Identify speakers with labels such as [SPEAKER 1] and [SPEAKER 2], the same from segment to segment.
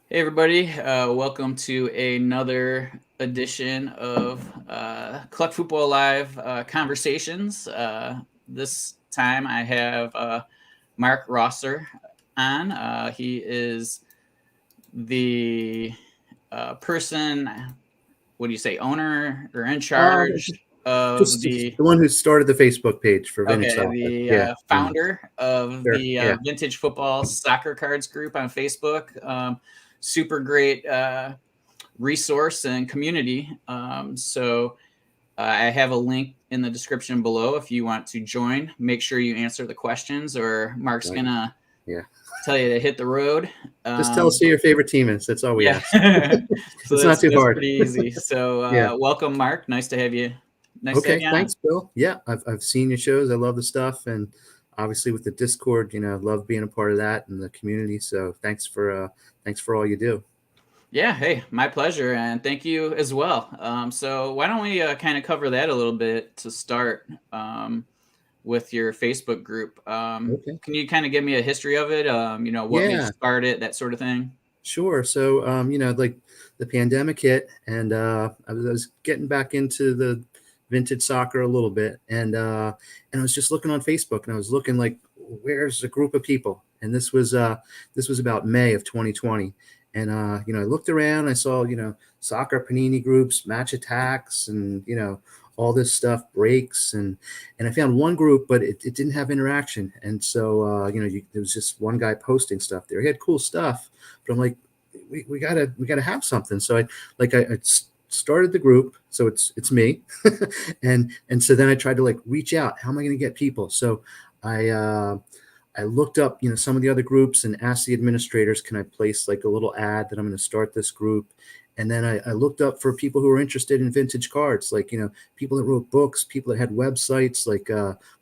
[SPEAKER 1] Hey everybody, welcome to another edition of CollectFutbol Live Conversations. This time I have Mark Rosser on. He is the person, what do you say, owner or in charge of
[SPEAKER 2] Just
[SPEAKER 1] the
[SPEAKER 2] the one who started the Facebook page for vintage
[SPEAKER 1] Okay,
[SPEAKER 2] soccer.
[SPEAKER 1] the
[SPEAKER 2] Yeah,
[SPEAKER 1] founder of
[SPEAKER 2] sure.
[SPEAKER 1] the
[SPEAKER 2] Yeah,
[SPEAKER 1] Vintage Football Soccer Cards group on Facebook. Super great resource and community. I have a link in the description below if you want to join. Make sure you answer the questions, or Mark's
[SPEAKER 2] right.
[SPEAKER 1] gonna
[SPEAKER 2] Yeah.
[SPEAKER 1] tell you to hit the road.
[SPEAKER 2] Just tell us who your favorite team is. That's all we
[SPEAKER 1] Yeah,
[SPEAKER 2] ask.
[SPEAKER 1] so
[SPEAKER 2] It's not too
[SPEAKER 1] that's
[SPEAKER 2] hard.
[SPEAKER 1] pretty easy. So
[SPEAKER 2] Yeah.
[SPEAKER 1] welcome, Mark. Nice to have you. Nice to have
[SPEAKER 2] Okay.
[SPEAKER 1] you on.
[SPEAKER 2] Thanks, Bill. Yeah, I've seen your shows. I love the stuff, and obviously with the Discord, I love being a part of that and the community. So thanks for all you do.
[SPEAKER 1] Yeah, hey, my pleasure, and thank you as well. So why don't we kind of cover that a little bit to start with your Facebook group?
[SPEAKER 2] Okay.
[SPEAKER 1] Can you kind of give me a history of it? What made you
[SPEAKER 2] Yeah.
[SPEAKER 1] start it, that sort of thing?
[SPEAKER 2] Sure. So, like the pandemic hit, and I was getting back into the vintage soccer a little bit, and I was just looking on Facebook, and I was looking like, where's a group of people? And this was about May of 2020, and I looked around, I saw soccer panini groups, match attacks, and all this stuff breaks, and I found one group, but it didn't have interaction, and so there was just one guy posting stuff there. He had cool stuff, but I'm like, we gotta have something. So I started the group. So it's me, and so then I tried to like reach out. How am I going to get people? So I uh, I looked up some of the other groups and asked the administrators, can I place like a little ad that I'm going to start this group? And then I looked up for people who were interested in vintage cards, like people that wrote books, people that had websites, like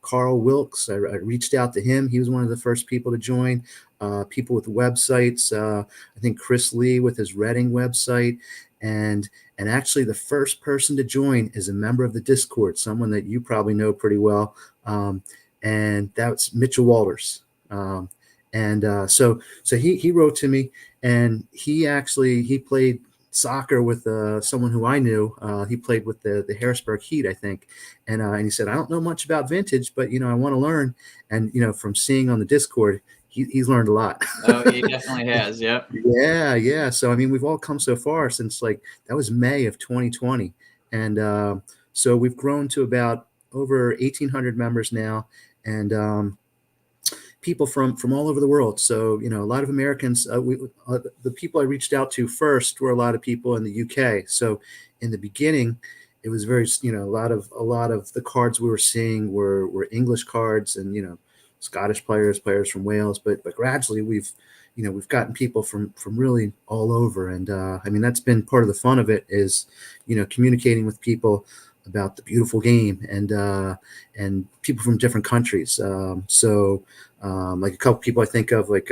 [SPEAKER 2] Carl Wilkes. I reached out to him. He was one of the first people to join. People with websites. I think Chris Lee with his Reading website, and and actually the first person to join is a member of the Discord, someone that you probably know pretty well, and that's Mitchell Walters. And so he wrote to me, and he played soccer with someone who I knew. He played with the Harrisburg Heat, I think, and he said, I don't know much about vintage, but I want to learn. And from seeing on the Discord, he's learned a lot.
[SPEAKER 1] Oh, he definitely has. Yep.
[SPEAKER 2] Yeah, yeah. So I mean, we've all come so far since like that was May of 2020, and so we've grown to about over 1,800 members now, and people from all over the world. So a lot of Americans. The people I reached out to first were a lot of people in the UK. So in the beginning, it was very a lot of the cards we were seeing were English cards, and Scottish players from Wales. But gradually we've gotten people from really all over, and I mean that's been part of the fun of it, is communicating with people about the beautiful game, and people from different countries. Like a couple people I think of, like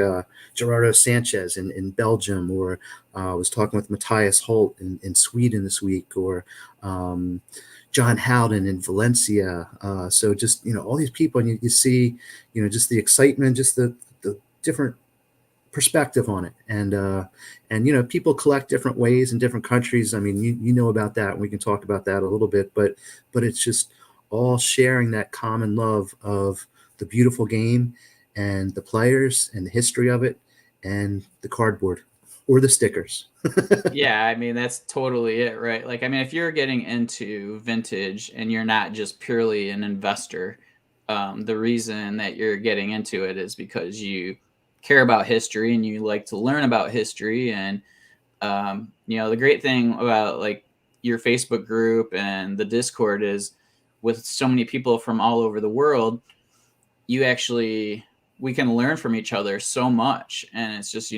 [SPEAKER 2] Gerardo Sanchez in Belgium, or I was talking with Matthias Holt in Sweden this week, or John Howden in Valencia. So just all these people, and you see just the excitement, just the different perspective on it, and people collect different ways in different countries. I mean, you know about that, and we can talk about that a little bit, but it's just all sharing that common love of the beautiful game, and the players, and the history of it, and the cardboard or the stickers.
[SPEAKER 1] Yeah, I mean that's totally it, right? Like, I mean, if you're getting into vintage and you're not just purely an investor, the reason that you're getting into it is because you care about history and you like to learn about history. And the great thing about like your Facebook group and the Discord is, with so many people from all over the world, you actually we can learn from each other so much. And it's just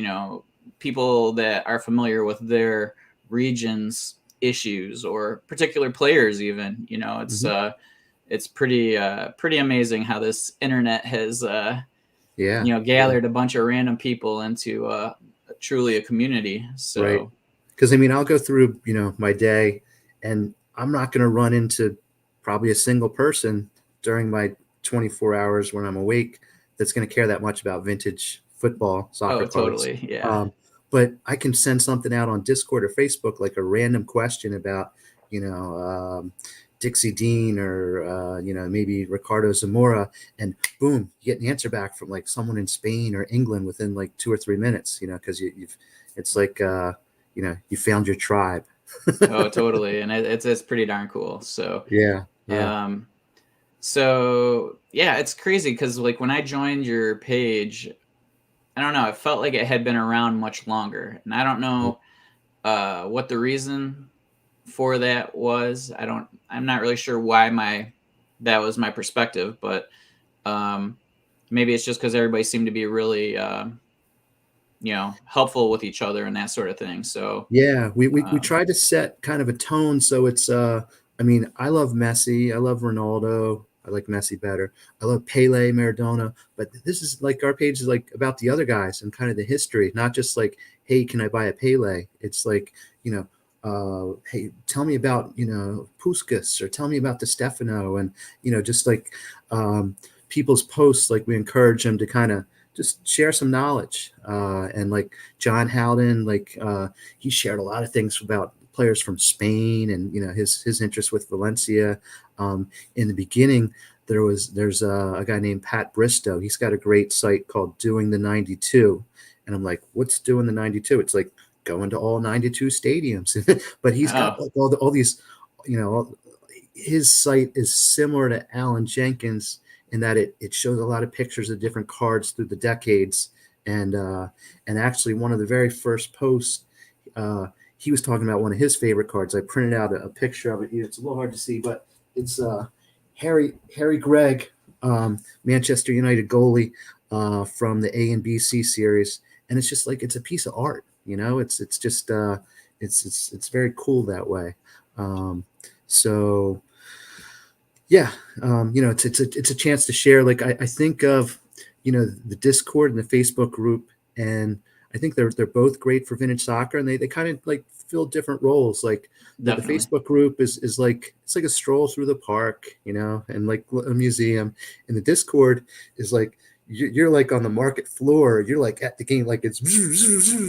[SPEAKER 1] people that are familiar with their region's issues or particular players. Even
[SPEAKER 2] Mm-hmm.
[SPEAKER 1] it's pretty amazing how this internet has
[SPEAKER 2] Yeah, yeah,
[SPEAKER 1] gathered a bunch of random people into truly a community.
[SPEAKER 2] right.
[SPEAKER 1] So
[SPEAKER 2] Because I mean, I'll go through my day, and I'm not going to run into probably a single person during my 24 hours when I'm awake that's going to care that much about vintage football
[SPEAKER 1] oh,
[SPEAKER 2] soccer cards.
[SPEAKER 1] totally, yeah.
[SPEAKER 2] Um, but I can send something out on Discord or Facebook, like a random question about, you know, Dixie Dean or, maybe Ricardo Zamora, and boom, you get an answer back from like someone in Spain or England within like 2 or 3 minutes, because it's like, you found your tribe.
[SPEAKER 1] Oh, totally. And it's pretty darn cool. So,
[SPEAKER 2] Yeah. Yeah.
[SPEAKER 1] um, so yeah, it's crazy because like when I joined your page, I don't know, it felt like it had been around much longer. And I don't know what the reason for that was. I'm not really sure why that was my perspective, but maybe it's just because everybody seemed to be really helpful with each other and that sort of thing. So
[SPEAKER 2] Yeah, we
[SPEAKER 1] um,
[SPEAKER 2] tried to set kind of a tone, so it's I mean, I love Messi, I love Ronaldo, I like Messi better. I love Pele, Maradona, but this is like our page is like about the other guys and kind of the history, not just like, hey, can I buy a Pele? It's like, hey, tell me about, Puskas, or tell me about Di Stefano, and just like people's posts, like we encourage them to kind of just share some knowledge. And like John Howden, like he shared a lot of things about players from Spain, and his interest with Valencia. In the beginning, there's a guy named Pat Bristow. He's got a great site called Doing the 92, and I'm like, what's Doing the 92? It's like going to all 92 stadiums, but he's got
[SPEAKER 1] oh
[SPEAKER 2] like all these, his site is similar to Alan Jenkins in that it shows a lot of pictures of different cards through the decades. And actually, one of the very first posts, he was talking about one of his favorite cards. I printed out a picture of it. It's a little hard to see, but it's Harry Gregg, Manchester United goalie, from the A and B C series, and it's just like it's a piece of art. It's just it's very cool that way. So yeah, it's a chance to share. Like I think of, the Discord and the Facebook group, and I think they're both great for vintage soccer, and they kind of like fill different roles. Like the
[SPEAKER 1] definitely.
[SPEAKER 2] Facebook group is like, it's like a stroll through the park, and like a museum, and the Discord is like, you're like on the market floor, you're like at the game, like it's there's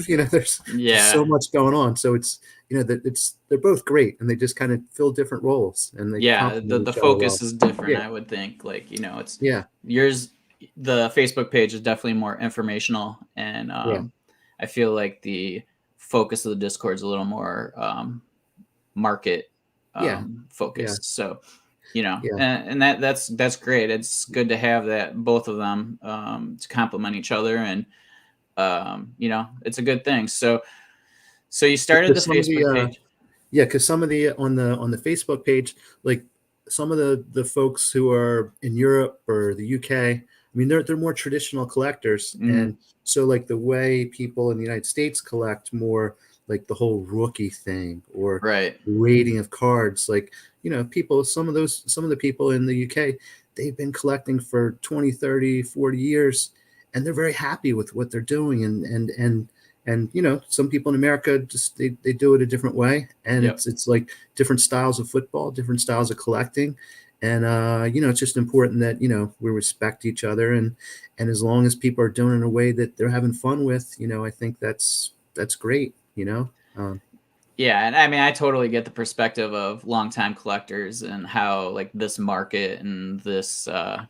[SPEAKER 2] just so
[SPEAKER 1] Yeah.
[SPEAKER 2] much going on. So it's, they're both great, and they just kind of fill different roles, and they
[SPEAKER 1] Yeah, the
[SPEAKER 2] complement
[SPEAKER 1] the
[SPEAKER 2] each other
[SPEAKER 1] focus
[SPEAKER 2] well.
[SPEAKER 1] is different,
[SPEAKER 2] Yeah.
[SPEAKER 1] I would think. Like, it's
[SPEAKER 2] Yeah.
[SPEAKER 1] yours. The Facebook page is definitely more informational, and
[SPEAKER 2] Yeah.
[SPEAKER 1] I feel like the focus of the Discord is a little more market
[SPEAKER 2] Yeah. Yeah.
[SPEAKER 1] focused. So,
[SPEAKER 2] Yeah.
[SPEAKER 1] and that's great. It's good to have that, both of them, to complement each other, and it's a good thing. So you started the
[SPEAKER 2] Because some of
[SPEAKER 1] Facebook
[SPEAKER 2] the
[SPEAKER 1] page.
[SPEAKER 2] Yeah, because some of the on the Facebook page, like some of the folks who are in Europe or the UK, I mean, they're more traditional collectors,
[SPEAKER 1] Mhm.
[SPEAKER 2] and so like the way people in the United States collect more, like the whole rookie thing or
[SPEAKER 1] Right.
[SPEAKER 2] rating of cards, like some of the people in the UK, they've been collecting for 20, 30, 40 years, and they're very happy with what they're doing, and some people in America just they do it a different way, and
[SPEAKER 1] Yep.
[SPEAKER 2] it's like different styles of football, different styles of collecting, and it's just important that we respect each other, and as long as people are doing it in a way that they're having fun with, I think that's great.
[SPEAKER 1] Yeah, and I mean, I totally get the perspective of longtime collectors and how like this market and this, the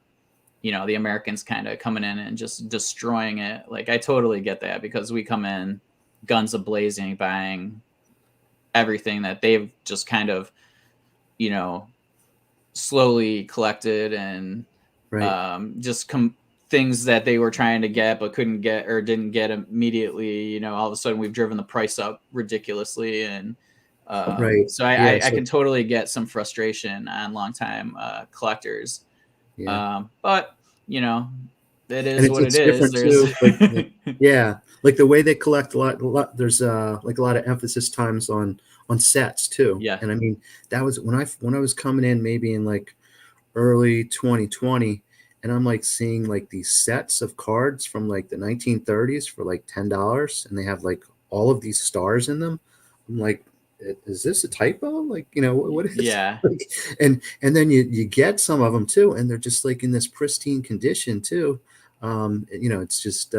[SPEAKER 1] Americans kind of coming in and just destroying it. Like, I totally get that because we come in guns a blazing, buying everything that they've just kind of, you know, slowly collected, and
[SPEAKER 2] Right,
[SPEAKER 1] just things that they were trying to get but couldn't get or didn't get immediately. All of a sudden we've driven the price up ridiculously, and
[SPEAKER 2] right,
[SPEAKER 1] so
[SPEAKER 2] yeah,
[SPEAKER 1] I
[SPEAKER 2] so
[SPEAKER 1] can totally get some frustration on longtime collectors.
[SPEAKER 2] yeah.
[SPEAKER 1] But you know, it
[SPEAKER 2] And
[SPEAKER 1] is
[SPEAKER 2] it's
[SPEAKER 1] what it
[SPEAKER 2] it's
[SPEAKER 1] is.
[SPEAKER 2] different
[SPEAKER 1] There's
[SPEAKER 2] too. Like yeah, like the way they collect a lot. There's like a lot of emphasis times on sets too.
[SPEAKER 1] yeah,
[SPEAKER 2] And I mean, that was when I was coming in, maybe in like early 2020, and I'm like seeing like these sets of cards from like the 1930s for like $10, and they have like all of these stars in them. I'm like, is this a typo? Like, what is
[SPEAKER 1] yeah.
[SPEAKER 2] like, and then you get some of them too, and they're just like in this pristine condition too. It's just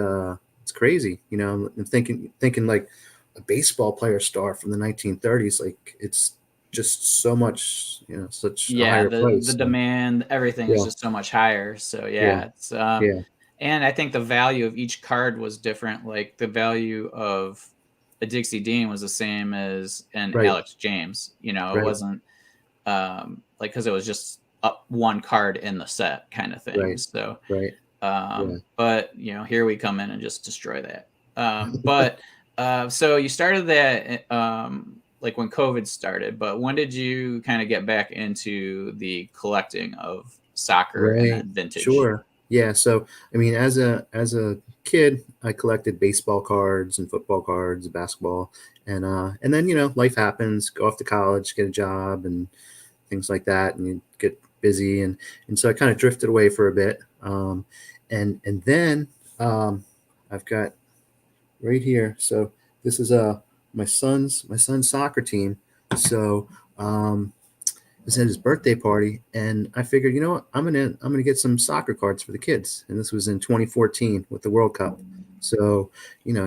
[SPEAKER 2] It's crazy. I'm thinking like a baseball player star from the 1930s. Like it's just so much, such a
[SPEAKER 1] Yeah,
[SPEAKER 2] higher
[SPEAKER 1] the
[SPEAKER 2] price. So
[SPEAKER 1] demand, everything is
[SPEAKER 2] yeah,
[SPEAKER 1] just so much higher. So
[SPEAKER 2] yeah,
[SPEAKER 1] yeah, it's
[SPEAKER 2] yeah,
[SPEAKER 1] and I think the value of each card was different. Like the value of a Dixie Dean was the same as an
[SPEAKER 2] right,
[SPEAKER 1] Alex James. It
[SPEAKER 2] right,
[SPEAKER 1] wasn't like because it was just up one card in the set kind of thing.
[SPEAKER 2] right,
[SPEAKER 1] So
[SPEAKER 2] right. Yeah.
[SPEAKER 1] but here we come in and just destroy that. But so you started that like when COVID started, but when did you kind of get back into the collecting of soccer and
[SPEAKER 2] Right.
[SPEAKER 1] then vintage?
[SPEAKER 2] Sure. Yeah. So, I mean, as a kid, I collected baseball cards and football cards, basketball, and then life happens. Go off to college, get a job, and things like that, and you get busy, and so I kind of drifted away for a bit. And then I've got right here. So this is my son's soccer team. So it was at his birthday party, and I figured, what, I'm gonna get some soccer cards for the kids. And this was in 2014 with the World Cup. So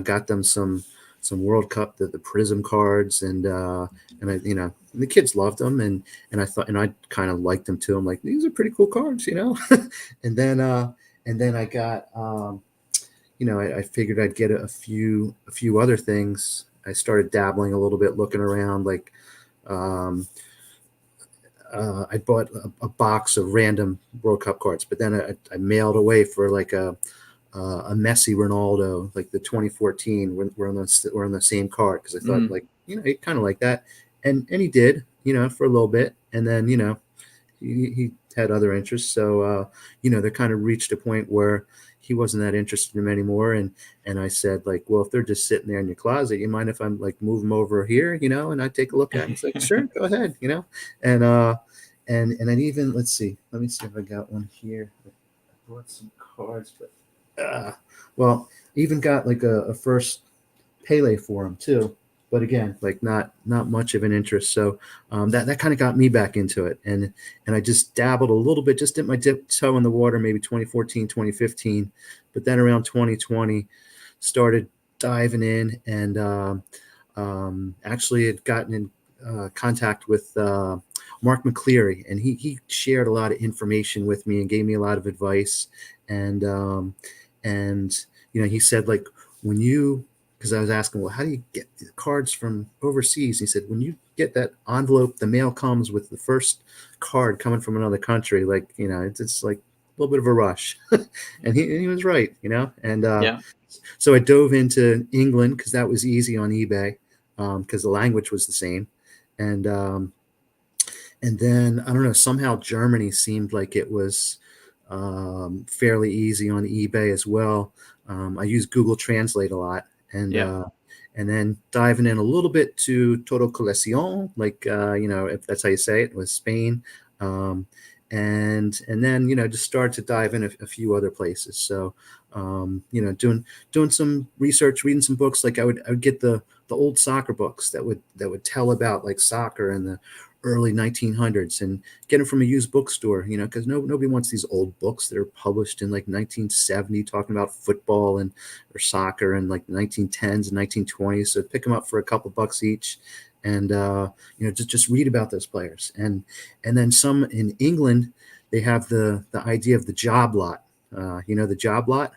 [SPEAKER 2] got them some World Cup, the Prism cards, and I and the kids loved them, and I thought, and I kind of liked them too. I'm like, these are pretty cool cards. And then I got I figured I'd get a few other things. I started dabbling a little bit, looking around, like um, I bought a box of random World Cup cards, but then I mailed away for like a Messi Ronaldo, like the 2014. We're on the same card because I thought,
[SPEAKER 1] Mm.
[SPEAKER 2] like, he kind of like that, and he did, for a little bit, and then he had other interests. So they kind of reached a point where he wasn't that interested in them anymore, and I said, like, well, if they're just sitting there in your closet, you mind if I'm like move them over here, and I take a look at them? He's like, sure, go ahead. And I'd even, let me see if I got one here. I brought some cards, but well, even got like a first Pele for him too. But again, like not much of an interest. So that kind of got me back into it, and I just dabbled a little bit, just dipped my toe in the water, maybe 2014, 2015, but then around 2020, started diving in, and actually had gotten in contact with Mark McCleary, and he shared a lot of information with me and gave me a lot of advice, and he said, like, when you, because I was asking, well, how do you get the cards from overseas? He said, when you get that envelope, the mail comes with the first card coming from another country, like, it's like a little bit of a rush. And he was right, and
[SPEAKER 1] Yeah.
[SPEAKER 2] so I dove into England because that was easy on eBay, because the language was the same, and and then I don't know, somehow Germany seemed like it was fairly easy on eBay as well. I use Google Translate a lot, and
[SPEAKER 1] Yeah.
[SPEAKER 2] then diving in a little bit to Todo Colección, like if that's how you say it, was Spain, um, and then just started to dive in a few other places. So doing some research, reading some books. Like I would get the old soccer books that would tell about like soccer in the early 1900s, and get them from a used bookstore, because nobody wants these old books that are published in like 1970 talking about football and or soccer in like 1910s and 1920s. So pick them up for a couple bucks each, and just read about those players. And then some in England, they have the idea of the job lot. The job lot.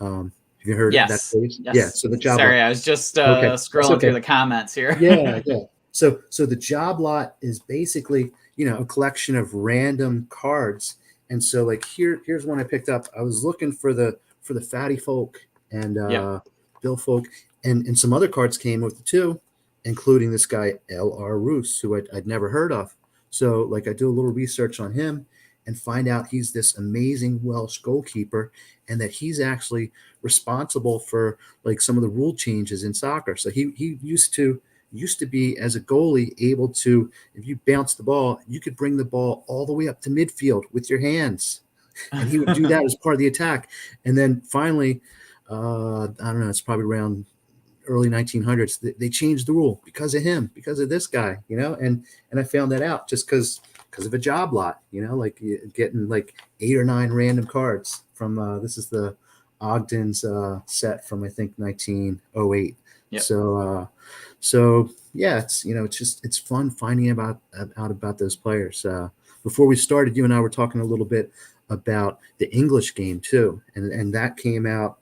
[SPEAKER 2] Have you heard that
[SPEAKER 1] Yes.
[SPEAKER 2] phrase? Yeah.
[SPEAKER 1] Yes.
[SPEAKER 2] So the job lot.
[SPEAKER 1] Sorry, I was just
[SPEAKER 2] Okay, that's
[SPEAKER 1] scrolling through
[SPEAKER 2] okay.
[SPEAKER 1] the comments here.
[SPEAKER 2] Yeah, yeah. So the job lot is basically, a collection of random cards. And so, like, here's one I picked up. I was looking for the Fatty Folk and
[SPEAKER 1] Yep.
[SPEAKER 2] Bill Folk, and some other cards came with it too, including this guy L.R. Roos, who I'd never heard of. So, like, I do a little research on him and find out he's this amazing Welsh goalkeeper, and that he's actually responsible for like some of the rule changes in soccer. So he used to be, as a goalie, able to, if you bounce the ball, you could bring the ball all the way up to midfield with your hands, and he would do that as part of the attack. And then finally, I don't know, it's probably around early 1900s, they changed the rule because of him, because of this guy, and I found that out just because of a job lot, like getting like 8 or 9 random cards from this is the Ogden's set from I think 1908.
[SPEAKER 1] Yep.
[SPEAKER 2] So yeah, it's fun finding out about those players. Before we started, you and I were talking a little bit about the English game too, and that came out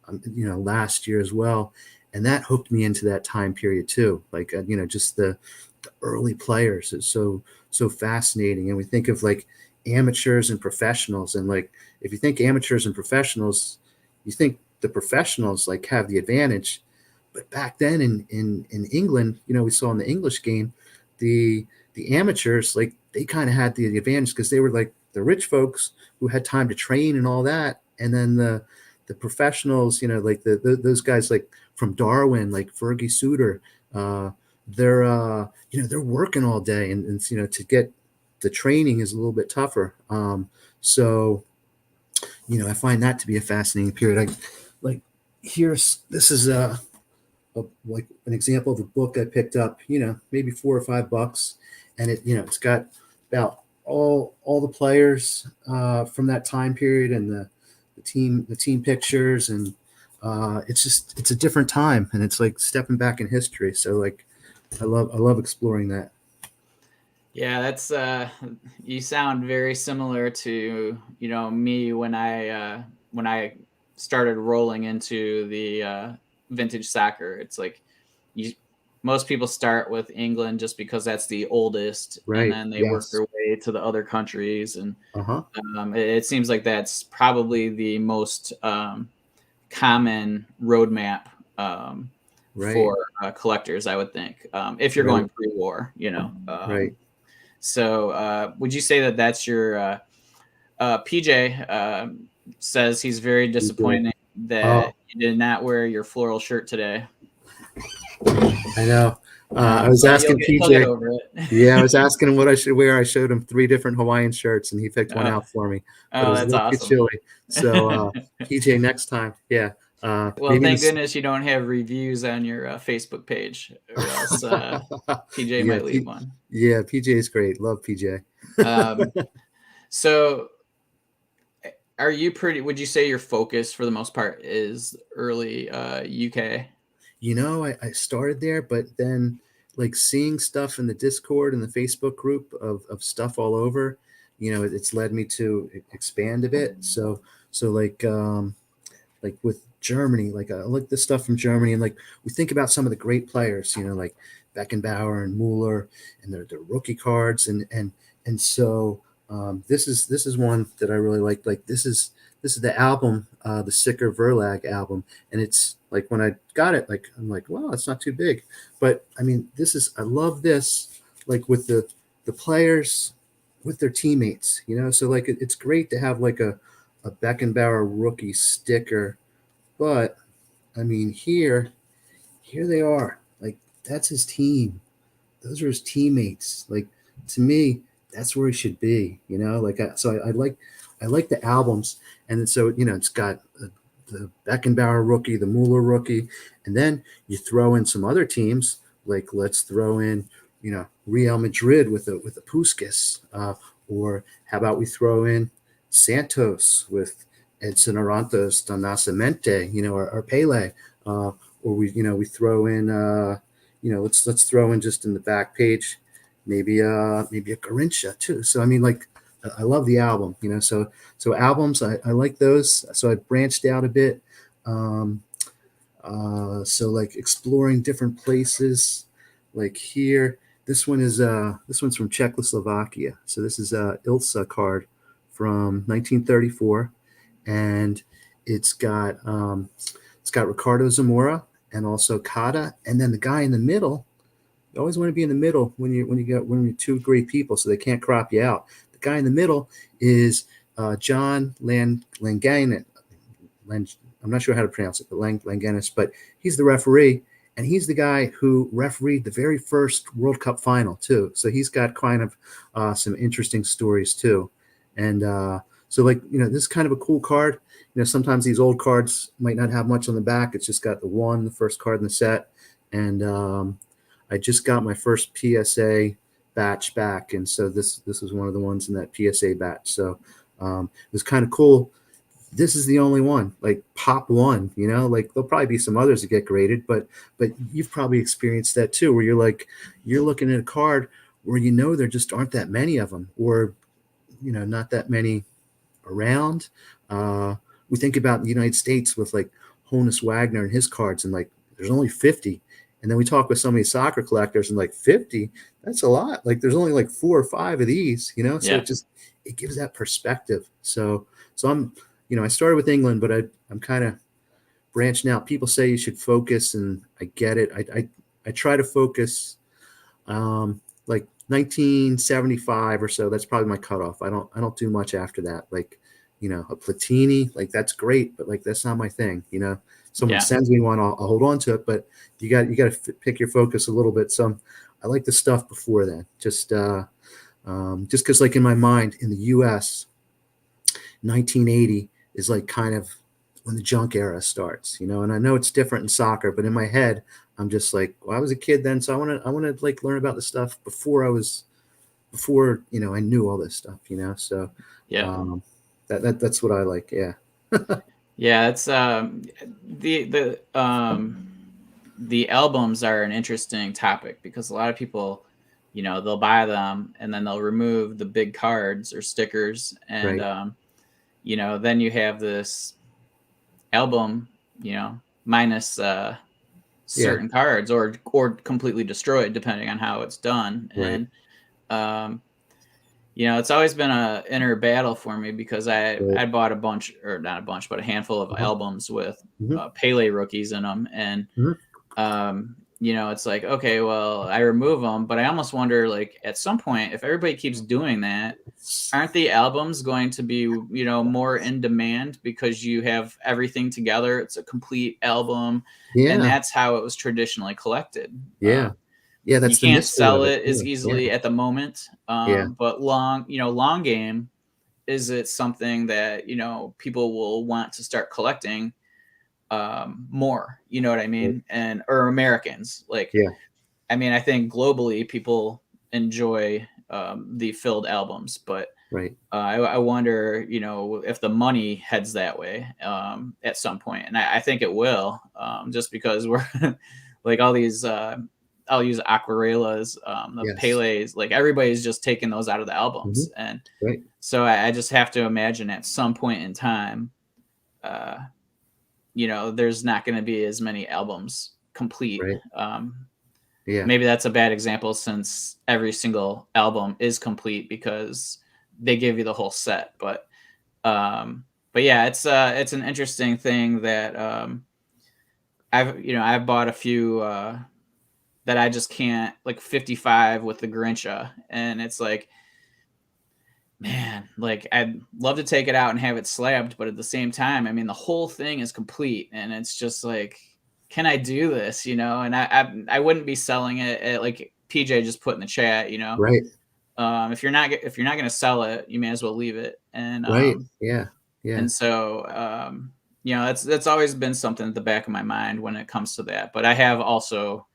[SPEAKER 2] last year as well, and that hooked me into that time period too. Like just the early players is so fascinating, and we think of like amateurs and professionals, and like if you think amateurs and professionals, you think the professionals like have the advantage, but back then in England, we saw in the English game, the amateurs like they kind of had the advantage because they were like the rich folks who had time to train and all that, and then the professionals, like those guys like from Darwin, like Fergie Suter, they're working all day, and to get the training is a little bit tougher. So I find that to be a fascinating period. Like here's this is like an example of a book I picked up, maybe $4 or $5, and it's got about all the players from that time period, and the team pictures, and it's a different time, and it's like stepping back in history. So like I love exploring that.
[SPEAKER 1] Yeah, that's you sound very similar to me when I started rolling into the vintage soccer. It's like you most people start with England just because that's the oldest, and
[SPEAKER 2] Right.
[SPEAKER 1] then they work
[SPEAKER 2] Yes.
[SPEAKER 1] their way to the other countries, and
[SPEAKER 2] Uh-huh.
[SPEAKER 1] it seems like that's probably the most common roadmap
[SPEAKER 2] Right.
[SPEAKER 1] for collectors, I would think, if you're
[SPEAKER 2] Right.
[SPEAKER 1] going pre-war,
[SPEAKER 2] Right.
[SPEAKER 1] So, would you say that that's your PJ says he's very
[SPEAKER 2] DJ.
[SPEAKER 1] disappointed
[SPEAKER 2] Oh,
[SPEAKER 1] that you did not wear your floral shirt today,
[SPEAKER 2] I know. I was
[SPEAKER 1] but
[SPEAKER 2] asking
[SPEAKER 1] he'll get
[SPEAKER 2] PJ.
[SPEAKER 1] over it.
[SPEAKER 2] Yeah, I was asking him what I should wear. I showed him 3 different Hawaiian shirts, and he picked one
[SPEAKER 1] Oh,
[SPEAKER 2] out for me. But it
[SPEAKER 1] oh,
[SPEAKER 2] was a
[SPEAKER 1] that's
[SPEAKER 2] little too
[SPEAKER 1] awesome.
[SPEAKER 2] chilly. So PJ, next time, yeah,
[SPEAKER 1] Well,
[SPEAKER 2] maybe
[SPEAKER 1] thank goodness you don't have reviews on your Facebook page, or else PJ
[SPEAKER 2] yeah,
[SPEAKER 1] might leave one.
[SPEAKER 2] yeah, PJ is great. Love PJ.
[SPEAKER 1] Um, so, are you pretty? Would you say your focus for the most part is early UK?
[SPEAKER 2] I started there, but then like seeing stuff in the Discord and the Facebook group of stuff all over, it's led me to expand a bit. So like with Germany, like I look at the stuff from Germany, and like we think about some of the great players, like Beckenbauer and Mueller, and their rookie cards, and so this is one that I really like. Like this is the album, the Sicker Verlag album, and it's like when I got it, like I'm like, wow, it's not too big, but I mean, I love this, like with the players with their teammates, so like it's great to have like a Beckenbauer rookie sticker, but I mean, here they are. Like that's his team. Those are his teammates. Like to me, that's where he should be. Like so I like the albums, and then so it's got the Beckenbauer rookie, the Mueller rookie, and then you throw in some other teams. Like let's throw in Real Madrid with a Puskas, or how about we throw in Santos with Edson Arantes do Nascimento, or Pele, or we throw in let's throw in just in the back page, maybe a Garincha too. So I mean, like I love the album, so albums I like those. So I branched out a bit. Um, so like exploring different places, like here. This one's from Czechoslovakia. So this is a Ilsa card from 1934, and it's got um, it's got Ricardo Zamora and also Kata, and then the guy in the middle. You always want to be in the middle when you're two great people, so they can't crop you out. The guy in the middle is John Langanen. I'm not sure how to pronounce it, but Langanis. But he's the referee, and he's the guy who refereed the very first World Cup final too. So he's got kind of some interesting stories too. And so, like this is kind of a cool card. Sometimes these old cards might not have much on the back. It's just got the first card in the set, and I just got my first PSA batch back, and so this was one of the ones in that PSA batch. So it was kind of cool this is the only one, like pop one, you know, like there'll probably be some others that get graded, but you've probably experienced that too, where you're like, you're looking at a card where you know there just aren't that many of them, or you know, not that many around. Uh, we think about the United States with like Honus Wagner and his cards, and like there's only 50. And then we talk with some of these soccer collectors, and like 50, that's a lot. Like there's only like 4 or 5 of these, you know. So
[SPEAKER 1] Yeah.
[SPEAKER 2] it gives that perspective. So I'm, you know, I started with England, but I'm kind of branching out. People say you should focus, and I get it. I try to focus like 1975 or so. That's probably my cutoff. I don't do much after that. Like, you know, a Platini, like that's great, but like that's not my thing. You know, someone
[SPEAKER 1] Yeah.
[SPEAKER 2] sends me one, I'll hold on to it, but you got to pick your focus a little bit. So I like the stuff before then. Just because like in my mind in the U.S. 1980 is like kind of when the junk era starts, you know. And I know it's different in soccer, but in my head, I'm just like, well, I was a kid then, so I want to like learn about the stuff before you know I knew all this stuff, you know. So
[SPEAKER 1] Yeah.
[SPEAKER 2] um, that's what I like. Yeah,
[SPEAKER 1] Yeah, it's the albums are an interesting topic because a lot of people, they'll buy them and then they'll remove the big cards or stickers, and
[SPEAKER 2] right.
[SPEAKER 1] then you have this album, minus
[SPEAKER 2] Yeah,
[SPEAKER 1] certain cards or completely destroyed depending on how it's done.
[SPEAKER 2] right,
[SPEAKER 1] And um it's always been a inner battle for me because I
[SPEAKER 2] right.
[SPEAKER 1] I bought a bunch, or not a bunch, but a handful of
[SPEAKER 2] Uh-huh.
[SPEAKER 1] albums with
[SPEAKER 2] Hmm.
[SPEAKER 1] Pele rookies in them, and
[SPEAKER 2] Hmm.
[SPEAKER 1] it's like, okay, well, I remove them, but I almost wonder, like, at some point, if everybody keeps doing that, aren't the albums going to be, more in demand because you have everything together? It's a complete album, and
[SPEAKER 2] Yeah,
[SPEAKER 1] that's how it was traditionally collected.
[SPEAKER 2] yeah, yeah.
[SPEAKER 1] You
[SPEAKER 2] That's the
[SPEAKER 1] can't
[SPEAKER 2] mystery
[SPEAKER 1] sell
[SPEAKER 2] of it
[SPEAKER 1] it as
[SPEAKER 2] too. Yeah,
[SPEAKER 1] easily at the moment,
[SPEAKER 2] yeah,
[SPEAKER 1] but long game, is it something that people will want to start collecting more? You know what I
[SPEAKER 2] right.
[SPEAKER 1] mean? And or Americans, like,
[SPEAKER 2] Yeah,
[SPEAKER 1] I mean, I think globally people enjoy the filled albums, but
[SPEAKER 2] right,
[SPEAKER 1] I wonder, if the money heads that way at some point, and I think it will, just because we're like all these. I'll use Aquarelas, the
[SPEAKER 2] yes.
[SPEAKER 1] Pele's, like everybody's just taking those out of the
[SPEAKER 2] Hmm.
[SPEAKER 1] albums, and
[SPEAKER 2] Right,
[SPEAKER 1] so I just have to imagine at some point in time, uh, there's not going to be as many albums complete.
[SPEAKER 2] right. Yeah,
[SPEAKER 1] Maybe that's a bad example since every single album is complete because they give you the whole set. But yeah, it's an interesting thing that I've bought a few that I just can't, like 55 with the Grincha, and it's like, man, like I'd love to take it out and have it slabbed, but at the same time, I mean, the whole thing is complete, and it's just like, can I do this? And I wouldn't be selling it at, like PJ just put in the chat.
[SPEAKER 2] right,
[SPEAKER 1] If you're not gonna sell it, you may as well leave it. And
[SPEAKER 2] right. Yeah, yeah,
[SPEAKER 1] so that's always been something at the back of my mind when it comes to that. But I have also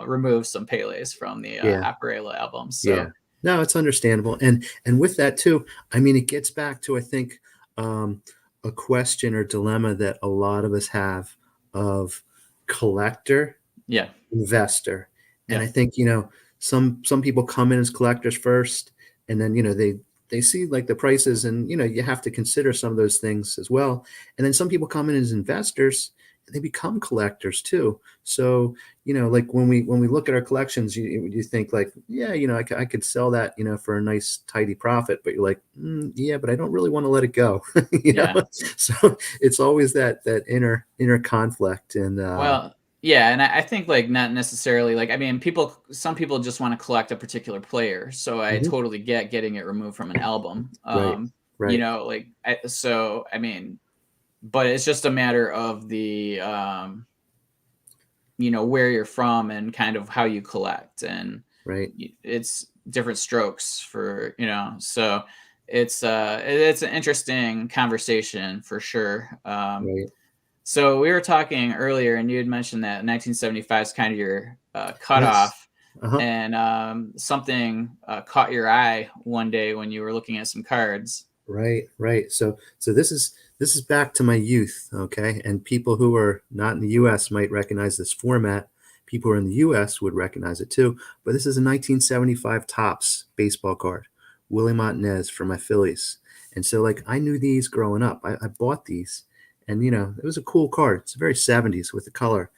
[SPEAKER 1] removed some Pele's from the
[SPEAKER 2] yeah.
[SPEAKER 1] Aquarela album.
[SPEAKER 2] Yeah.
[SPEAKER 1] So
[SPEAKER 2] No, it's understandable. And with that too, I mean, it gets back to, I think, um, a question or dilemma that a lot of us have of collector,
[SPEAKER 1] yeah,
[SPEAKER 2] investor. And
[SPEAKER 1] yeah,
[SPEAKER 2] I think, you know, some people come in as collectors first, and then, you know, they see like the prices, and you know, you have to consider some of those things as well. And then some people come in as investors and they become collectors too. So, you know, like when we look at our collections, you think like, yeah, you know, I could sell that, you know, for a nice tidy profit, but you're like, yeah, but I don't really want to let it go, you know.
[SPEAKER 1] yeah.
[SPEAKER 2] So it's always that inner conflict, and
[SPEAKER 1] Well, yeah, and I think, like, not necessarily, like, I mean, some people just want to collect a particular player, so I
[SPEAKER 2] mhm,
[SPEAKER 1] totally get getting it removed from an album.
[SPEAKER 2] right, right,
[SPEAKER 1] Like, I mean, but it's just a matter of the where you're from and kind of how you collect, and
[SPEAKER 2] right,
[SPEAKER 1] it's different strokes for, so it's an interesting conversation for sure.
[SPEAKER 2] right.
[SPEAKER 1] So we were talking earlier, and you had mentioned that 1975 is kind of your
[SPEAKER 2] Yes.
[SPEAKER 1] cutoff,
[SPEAKER 2] Uh-huh.
[SPEAKER 1] and something caught your eye one day when you were looking at some cards.
[SPEAKER 2] Right, right. So this this is back to my youth, okay? And people who are not in the U.S. might recognize this format. People who are in the U.S. would recognize it too. But this is a 1975 Topps baseball card, Willie Montanez for my Phillies. And so, like, I knew these growing up. I bought these, and it was a cool card. It's very 70s with the color.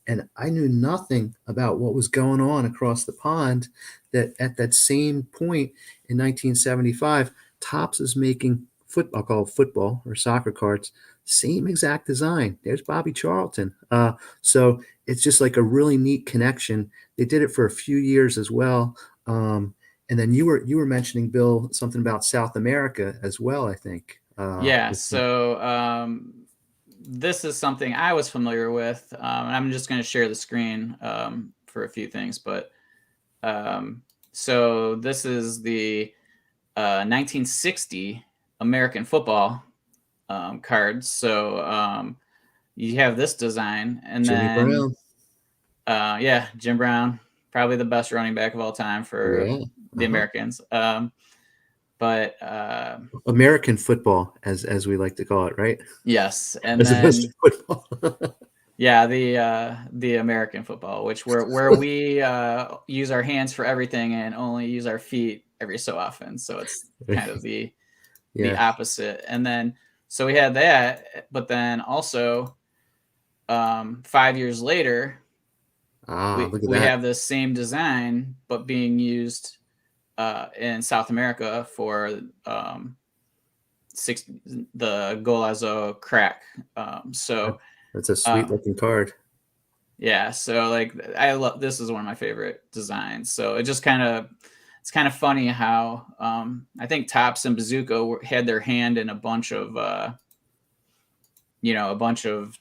[SPEAKER 2] And I knew nothing about what was going on across the pond. That at that same point in 1975, Topps is making football, called football or soccer cards, same exact design. There's Bobby Charlton. So it's just like a really neat connection. They did it for a few years as well. And then you were mentioning, Bill, something about South America as well, I think.
[SPEAKER 1] Yeah. So this is something I was familiar with, and I'm just going to share the screen for a few things. But so this is the 1960 American football cards. So you have this design, and
[SPEAKER 2] Jimmy
[SPEAKER 1] then
[SPEAKER 2] Brown.
[SPEAKER 1] yeah, Jim Brown, probably the best running back of all time for
[SPEAKER 2] Yeah.
[SPEAKER 1] the Americans. But
[SPEAKER 2] American football, as we like to call it, right?
[SPEAKER 1] yes, and
[SPEAKER 2] As opposed to
[SPEAKER 1] then
[SPEAKER 2] football.
[SPEAKER 1] yeah, the American football, which where we use our hands for everything and only use our feet every so often. So it's kind of the
[SPEAKER 2] Yeah.
[SPEAKER 1] opposite. And then so we had that, but then also 5 years later,
[SPEAKER 2] Look at
[SPEAKER 1] we
[SPEAKER 2] that.
[SPEAKER 1] have this same design, but being used in South America for the Golazo crack. So
[SPEAKER 2] That's a sweet
[SPEAKER 1] um,
[SPEAKER 2] looking card.
[SPEAKER 1] yeah, so like I love, this is one of my favorite designs. So it's kind of funny how I think Topps and Bazooka had their hand in a bunch of a bunch of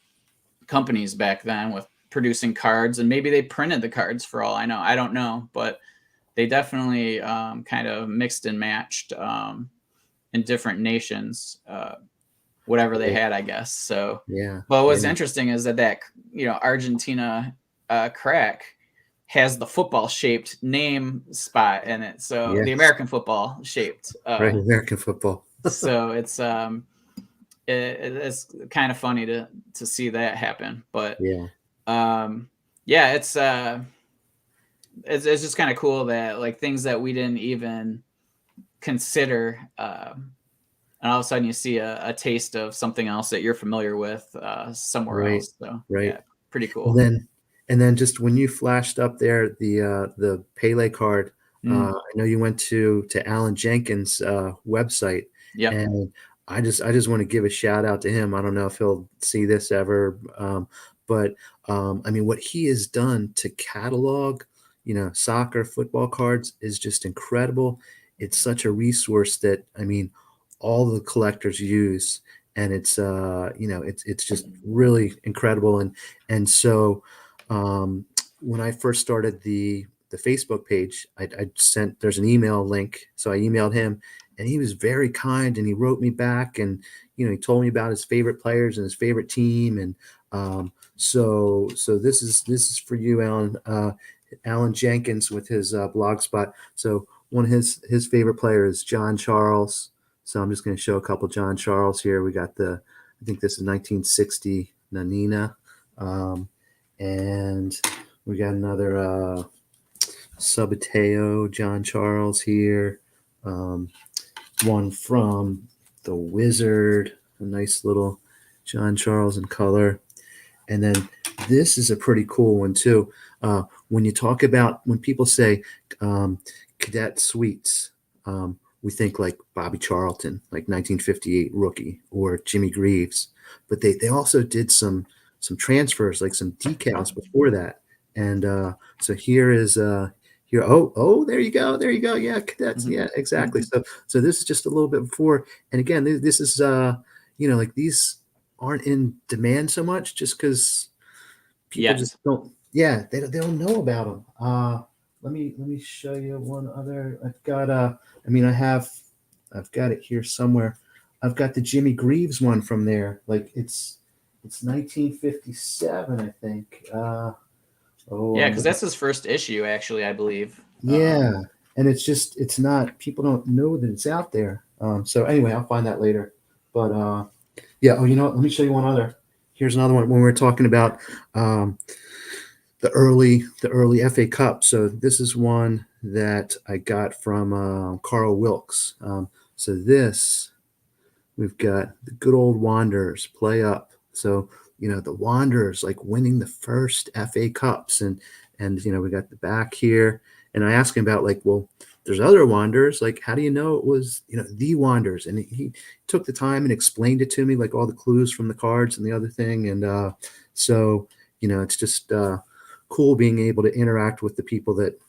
[SPEAKER 1] companies back then with producing cards, and maybe they printed the cards for all I know. I don't know, but they definitely kind of mixed and matched in different nations, whatever they
[SPEAKER 2] Right.
[SPEAKER 1] had, I guess. So,
[SPEAKER 2] Yeah.
[SPEAKER 1] but what's
[SPEAKER 2] Yeah.
[SPEAKER 1] interesting is that Argentina crack has the football shaped name spot in it. So the
[SPEAKER 2] Yes.
[SPEAKER 1] American football shaped.
[SPEAKER 2] Right. American football.
[SPEAKER 1] So it's kind of funny to see that happen. But
[SPEAKER 2] Yeah.
[SPEAKER 1] yeah, it's just kind of cool that like things that we didn't even consider, and all of a sudden you see a taste of something else that you're familiar with somewhere
[SPEAKER 2] Right.
[SPEAKER 1] else. So
[SPEAKER 2] Right.
[SPEAKER 1] yeah, pretty
[SPEAKER 2] And
[SPEAKER 1] cool.
[SPEAKER 2] then just when you flashed up there the Pele card,
[SPEAKER 1] Mm,
[SPEAKER 2] I know you went to Alan Jenkins' website,
[SPEAKER 1] yep.
[SPEAKER 2] and I just want to give a shout out to him. I don't know if he'll see this ever, but I mean, what he has done to catalog, soccer, football cards is just incredible. It's such a resource that, I mean, all the collectors use, and it's just really incredible. And so when I first started the Facebook page, I sent, there's an email link, so I emailed him, and he was very kind, and he wrote me back, and he told me about his favorite players and his favorite team, and so this is for you, Alan. Alan Jenkins with his blog spot. So one of his favorite players, John Charles. So I'm just going to show a couple John Charles here. We got I think this is 1960 Nanina. And we got another Subateo John Charles here. One from the Wizard, a nice little John Charles in color. And then this is a pretty cool one too. When you talk about, when people say cadet suites, we think like Bobby Charlton, like 1958 rookie, or Jimmy Greaves, but they also did some transfers, like some decals before that. And so here is here. Oh, there you go. Yeah, cadets.
[SPEAKER 1] Mhm.
[SPEAKER 2] Yeah, exactly. So this is just a little bit before. And again, this is like these aren't in demand so much just because people just
[SPEAKER 1] Yet.
[SPEAKER 2] don't. Yeah, they don't know about them. Let me show you one other. I've got I mean, I've got it here somewhere. I've got the Jimmy Greaves one from there. Like it's 1957, I think.
[SPEAKER 1] Yeah,
[SPEAKER 2] I'm
[SPEAKER 1] because
[SPEAKER 2] looking.
[SPEAKER 1] that's his first issue, actually, I believe.
[SPEAKER 2] Yeah, and it's not, people don't know that it's out there. So anyway, I'll find that later. But Yeah. Oh, you know what? Let me show you one other. Here's another one when we were talking about um, the early FA Cup. So this is one that I got from Carl Wilkes. So this we've got the good old Wanderers play up. So the Wanderers like winning the first FA Cups, and we got the back here. And I asked him about like, well, there's other Wanderers. Like, how do you know it was the Wanderers? And he took the time and explained it to me, like all the clues from the cards and the other thing. And so it's just cool being able to interact with the people that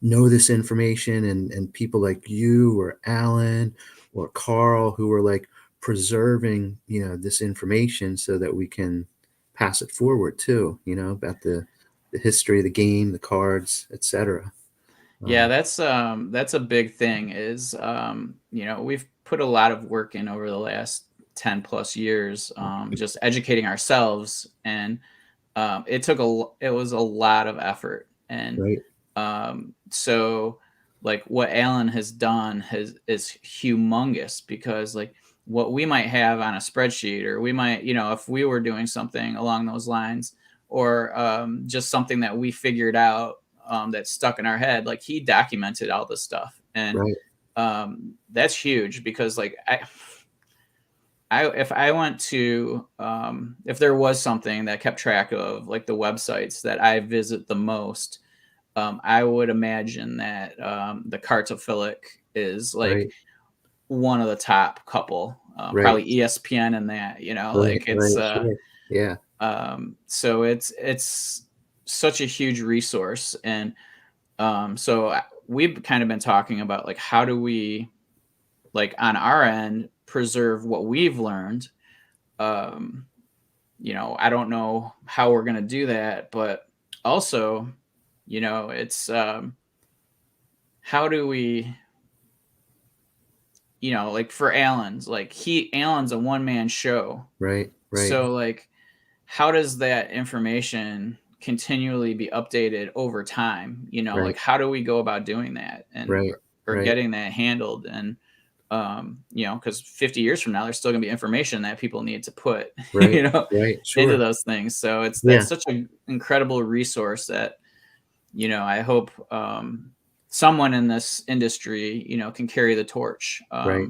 [SPEAKER 2] know this information, and people like you or Alan or Carl who are like preserving this information so that we can pass it forward too, about the history of the game, the cards, etc.
[SPEAKER 1] Yeah, that's a big thing is we've put a lot of work in over the last 10 plus years, just educating ourselves, and it was a lot of effort. And
[SPEAKER 2] Right,
[SPEAKER 1] so like what Alan has done is humongous, because like what we might have on a spreadsheet, or we might, if we were doing something along those lines, or just something that we figured out, that stuck in our head, like he documented all this stuff. And
[SPEAKER 2] right,
[SPEAKER 1] that's huge, because like if I went to if there was something that kept track of like the websites that I visit the most, I would imagine that the Cartophilic is like
[SPEAKER 2] right,
[SPEAKER 1] one of the top couple,
[SPEAKER 2] right,
[SPEAKER 1] probably ESPN and that,
[SPEAKER 2] right,
[SPEAKER 1] like it's
[SPEAKER 2] right, sure, yeah,
[SPEAKER 1] so it's such a huge resource. And we've kind of been talking about like how do we, like on our end, preserve what we've learned. um I don't know how we're going to do that, but also, it's how do we, like for Allen's, like Allen's a one man show.
[SPEAKER 2] right, right,
[SPEAKER 1] So like how does that information continually be updated over time?
[SPEAKER 2] right,
[SPEAKER 1] Like how do we go about doing that, and
[SPEAKER 2] right,
[SPEAKER 1] or
[SPEAKER 2] right,
[SPEAKER 1] getting that handled? And because 50 years from now there's still going to be information that people need to put
[SPEAKER 2] right, right,
[SPEAKER 1] into
[SPEAKER 2] sure,
[SPEAKER 1] those things. So
[SPEAKER 2] yeah,
[SPEAKER 1] that's such an incredible resource that I hope someone in this industry can carry the torch.
[SPEAKER 2] right.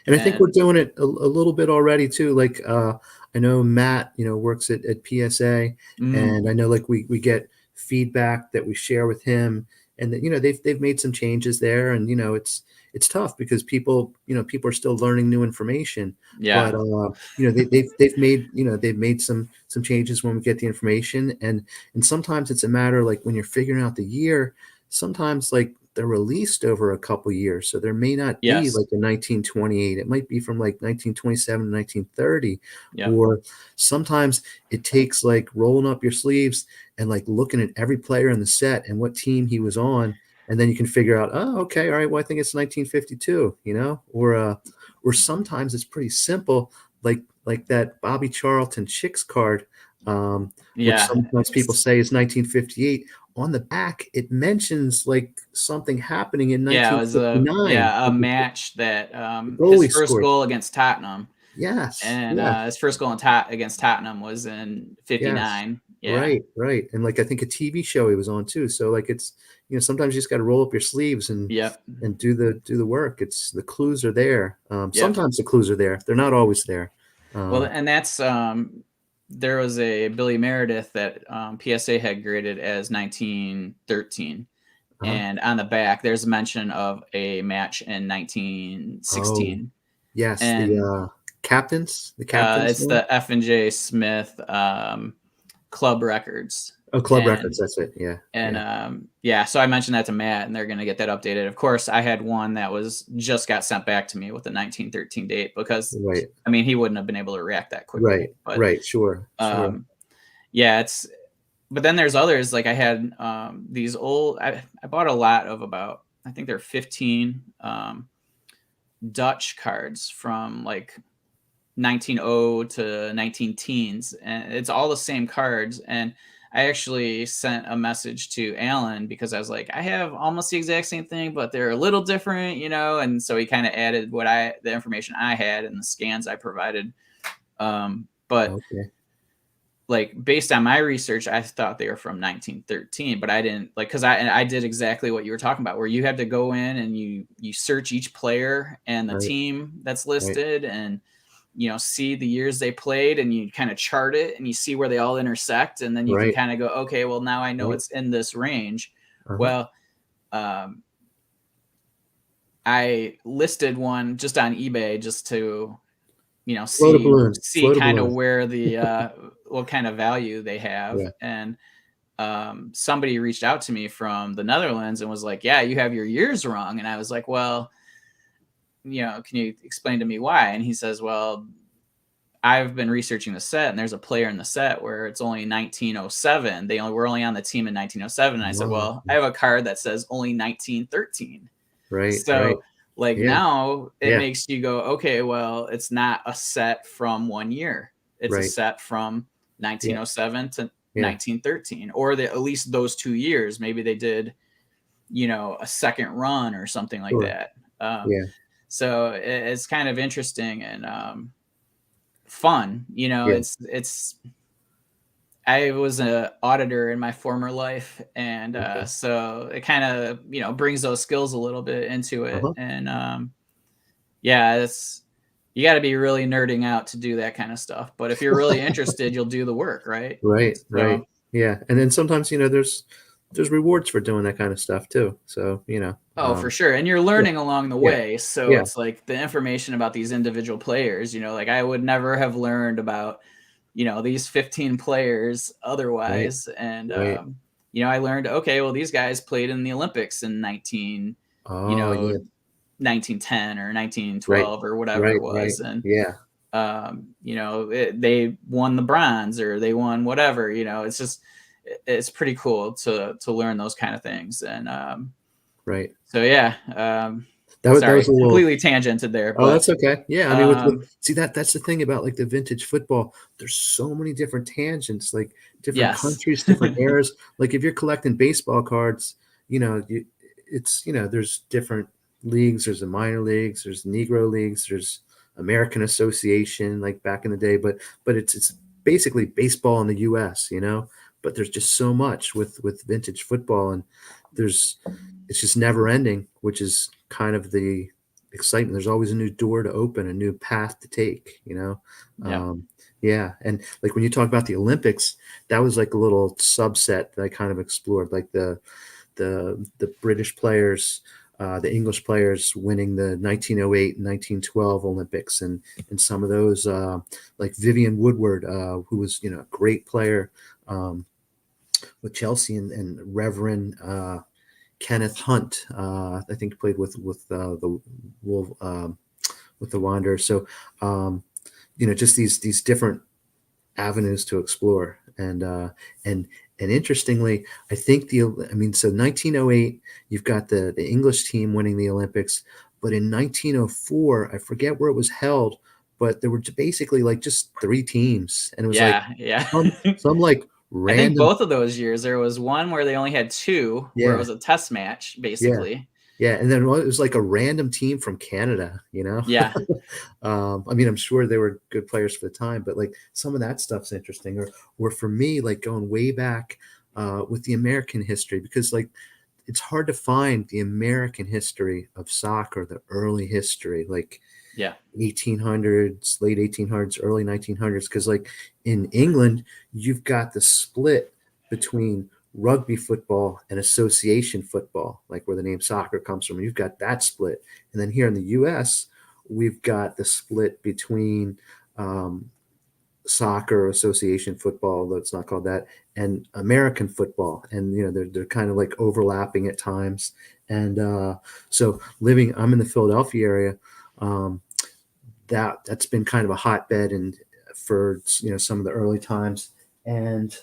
[SPEAKER 2] And I think we're
[SPEAKER 1] And
[SPEAKER 2] doing it a little bit already too. Like I know Matt, works at PSA,
[SPEAKER 1] mm,
[SPEAKER 2] and I know like we get feedback that we share with him, and that they've made some changes there, and it's tough because people are still learning new information, but
[SPEAKER 1] yeah,
[SPEAKER 2] they've made some changes when we get the information, and sometimes it's a matter like when you're figuring out the year, sometimes like they're released over a couple years. So there may not be
[SPEAKER 1] yes,
[SPEAKER 2] like a 1928. It might be from like 1927 to 1930.
[SPEAKER 1] yep,
[SPEAKER 2] Or sometimes it takes like rolling up your sleeves and like looking at every player in the set and what team he was on. And then you can figure out, oh, okay, all right, well, I think it's 1952, or sometimes it's pretty simple, like that Bobby Charlton Chicks card, which
[SPEAKER 1] yeah.
[SPEAKER 2] sometimes people say is 1958. On the back, it mentions like something happening in
[SPEAKER 1] Yeah, it was a
[SPEAKER 2] 1959.
[SPEAKER 1] a match that
[SPEAKER 2] The
[SPEAKER 1] his
[SPEAKER 2] goalie
[SPEAKER 1] first
[SPEAKER 2] scored.
[SPEAKER 1] goal against Tottenham,
[SPEAKER 2] Yes,
[SPEAKER 1] and
[SPEAKER 2] yeah,
[SPEAKER 1] his first goal against Tottenham was in
[SPEAKER 2] yes,
[SPEAKER 1] '59. Yeah,
[SPEAKER 2] right, right, and like I think a TV show he was on too. So like it's sometimes you just got to roll up your sleeves and
[SPEAKER 1] yep,
[SPEAKER 2] do the work. It's the clues are there.
[SPEAKER 1] yep.
[SPEAKER 2] Sometimes the clues are there. They're not always there.
[SPEAKER 1] Well,
[SPEAKER 2] Um,
[SPEAKER 1] and that's there was a Billy Meredith that PSA had graded as 1913,
[SPEAKER 2] uh
[SPEAKER 1] and on the back there's a mention of a match in
[SPEAKER 2] oh
[SPEAKER 1] 1916,
[SPEAKER 2] yes, the
[SPEAKER 1] and
[SPEAKER 2] captains
[SPEAKER 1] it's
[SPEAKER 2] one.
[SPEAKER 1] the F&J Smith club records.
[SPEAKER 2] Oh, Club
[SPEAKER 1] and
[SPEAKER 2] Records. That's it. Yeah,
[SPEAKER 1] and
[SPEAKER 2] yeah,
[SPEAKER 1] yeah, so I mentioned that to Matt, and they're going to get that updated. Of course, I had one that was just got sent back to me with the 1913 date, because
[SPEAKER 2] right,
[SPEAKER 1] I mean he wouldn't have been able to react that quickly.
[SPEAKER 2] right,
[SPEAKER 1] But
[SPEAKER 2] right. Sure, sure.
[SPEAKER 1] um yeah, it's but then there's others. Like I had these old I bought a lot of about, I think they're 15 Dutch cards from like 1900 to 19 teens, and it's all the same cards. And I actually sent a message to Alan, because I was like, I have almost the exact same thing, but they're a little different, and so he kind of added the information I had and the scans I provided. But
[SPEAKER 2] Okay.
[SPEAKER 1] like based on my research, I thought they were from 1913, but I didn't like because I did exactly what you were talking about, where you had to go in and you search each player and the
[SPEAKER 2] Right.
[SPEAKER 1] team that's
[SPEAKER 2] Right.
[SPEAKER 1] listed, and see the years they played, and you kind of chart it and you see where they all intersect, and then you can
[SPEAKER 2] Right.
[SPEAKER 1] kind of go, okay, well now I know
[SPEAKER 2] Right.
[SPEAKER 1] it's in this range.
[SPEAKER 2] Uh-huh.
[SPEAKER 1] Well, um, I listed one just on eBay just to
[SPEAKER 2] Float a
[SPEAKER 1] see
[SPEAKER 2] balloon.
[SPEAKER 1] see
[SPEAKER 2] Float a
[SPEAKER 1] kind of
[SPEAKER 2] balloon.
[SPEAKER 1] where the what kind of value they have.
[SPEAKER 2] Yeah.
[SPEAKER 1] And somebody reached out to me from the Netherlands and was like, yeah, you have your years wrong. And I was like, well, can you explain to me why? And he says, well, I've been researching the set, and there's a player in the set where it's only 1907. They only were only on the team in 1907. And I said,
[SPEAKER 2] Oh,
[SPEAKER 1] well, I have a card that says only 1913.
[SPEAKER 2] right. Right.
[SPEAKER 1] So like
[SPEAKER 2] Yeah.
[SPEAKER 1] now it
[SPEAKER 2] Yeah.
[SPEAKER 1] makes you go, okay, well, it's not a set from one year. It's a
[SPEAKER 2] Right.
[SPEAKER 1] set from
[SPEAKER 2] Yeah.
[SPEAKER 1] 1907 to
[SPEAKER 2] Yeah.
[SPEAKER 1] 1913, or at least those 2 years. Maybe they did, a second run or something like
[SPEAKER 2] Sure.
[SPEAKER 1] that.
[SPEAKER 2] Yeah.
[SPEAKER 1] So it's kind of interesting and fun.
[SPEAKER 2] Yeah.
[SPEAKER 1] It's I was an auditor in my former life, and
[SPEAKER 2] Okay.
[SPEAKER 1] so it kind of brings those skills a little bit into it.
[SPEAKER 2] Uh-huh.
[SPEAKER 1] And yeah, it's you got to be really nerding out to do that kind of stuff. But if you're really interested, you'll do the work, right?
[SPEAKER 2] Right. Right.
[SPEAKER 1] So,
[SPEAKER 2] Yeah. And then sometimes, there's rewards for doing that kind of stuff too. So,
[SPEAKER 1] oh, for sure. And you're
[SPEAKER 2] yeah.
[SPEAKER 1] learning along the
[SPEAKER 2] Yeah.
[SPEAKER 1] way. So
[SPEAKER 2] Yeah.
[SPEAKER 1] it's like the information about these individual players, like I would never have learned about, these 15 players
[SPEAKER 2] Right.
[SPEAKER 1] otherwise. And,
[SPEAKER 2] Right.
[SPEAKER 1] I learned, okay, well, these guys played in the Olympics in you
[SPEAKER 2] Oh,
[SPEAKER 1] know,
[SPEAKER 2] yeah.
[SPEAKER 1] 1910 or
[SPEAKER 2] Right.
[SPEAKER 1] 1912 or whatever
[SPEAKER 2] Right.
[SPEAKER 1] it
[SPEAKER 2] Right.
[SPEAKER 1] was. And,
[SPEAKER 2] Yeah.
[SPEAKER 1] they won the bronze or they won whatever. It's just it's pretty cool to learn those kind of things. And
[SPEAKER 2] Right.
[SPEAKER 1] so yeah,
[SPEAKER 2] That was
[SPEAKER 1] sorry,
[SPEAKER 2] a little.
[SPEAKER 1] completely tangented there,
[SPEAKER 2] Oh,
[SPEAKER 1] but
[SPEAKER 2] that's okay. Yeah, I mean,
[SPEAKER 1] um,
[SPEAKER 2] see that's the thing about like the vintage football. There's so many different tangents, like different
[SPEAKER 1] yes,
[SPEAKER 2] countries, different eras. Like if you're collecting baseball cards, there's different leagues. There's the minor leagues. There's Negro leagues. There's American Association, like back in the day. But it's basically baseball in the U.S. But there's just so much with vintage football, and there's it's just never ending, which is kind of the excitement. There's always a new door to open, a new path to take.
[SPEAKER 1] yeah,
[SPEAKER 2] Yeah. And like when you talk about the Olympics, that was like a little subset that I kind of explored, like the British players, the English players winning the 1908 and 1912 Olympics, and some of those, like Vivian Woodward, who was a great player with Chelsea, and Reverend Kenneth Hunt, I think played the Wolf, with the Wanderers. So, just these different avenues to explore, and interestingly, I think so 1908, you've got the English team winning the Olympics, but in 1904, I forget where it was held, but there were basically like just three teams, and it was like
[SPEAKER 1] yeah.
[SPEAKER 2] some like
[SPEAKER 1] I think
[SPEAKER 2] random.
[SPEAKER 1] both of those years there was one where they only had two, where it
[SPEAKER 2] Yeah.
[SPEAKER 1] was a test match,
[SPEAKER 2] Yeah.
[SPEAKER 1] basically.
[SPEAKER 2] Yeah, and then it was like a random team from Canada.
[SPEAKER 1] Yeah,
[SPEAKER 2] I mean, I'm sure they were good players for the time, but like some of that stuff's interesting. Or for me, like going way back with the American history, because like it's hard to find the American history of soccer, the early history, like
[SPEAKER 1] yeah,
[SPEAKER 2] 1800s, late 1800s, early 1900s, because like in England, you've got the split between rugby football and association football, like where the name soccer comes from. You've got that split. And then here in the US, we've got the split between soccer, association football, although it's not called that, and American football. And, they're kind of like overlapping at times. And so I'm in the Philadelphia area. Um, that's been kind of a hotbed and for some of the early times. And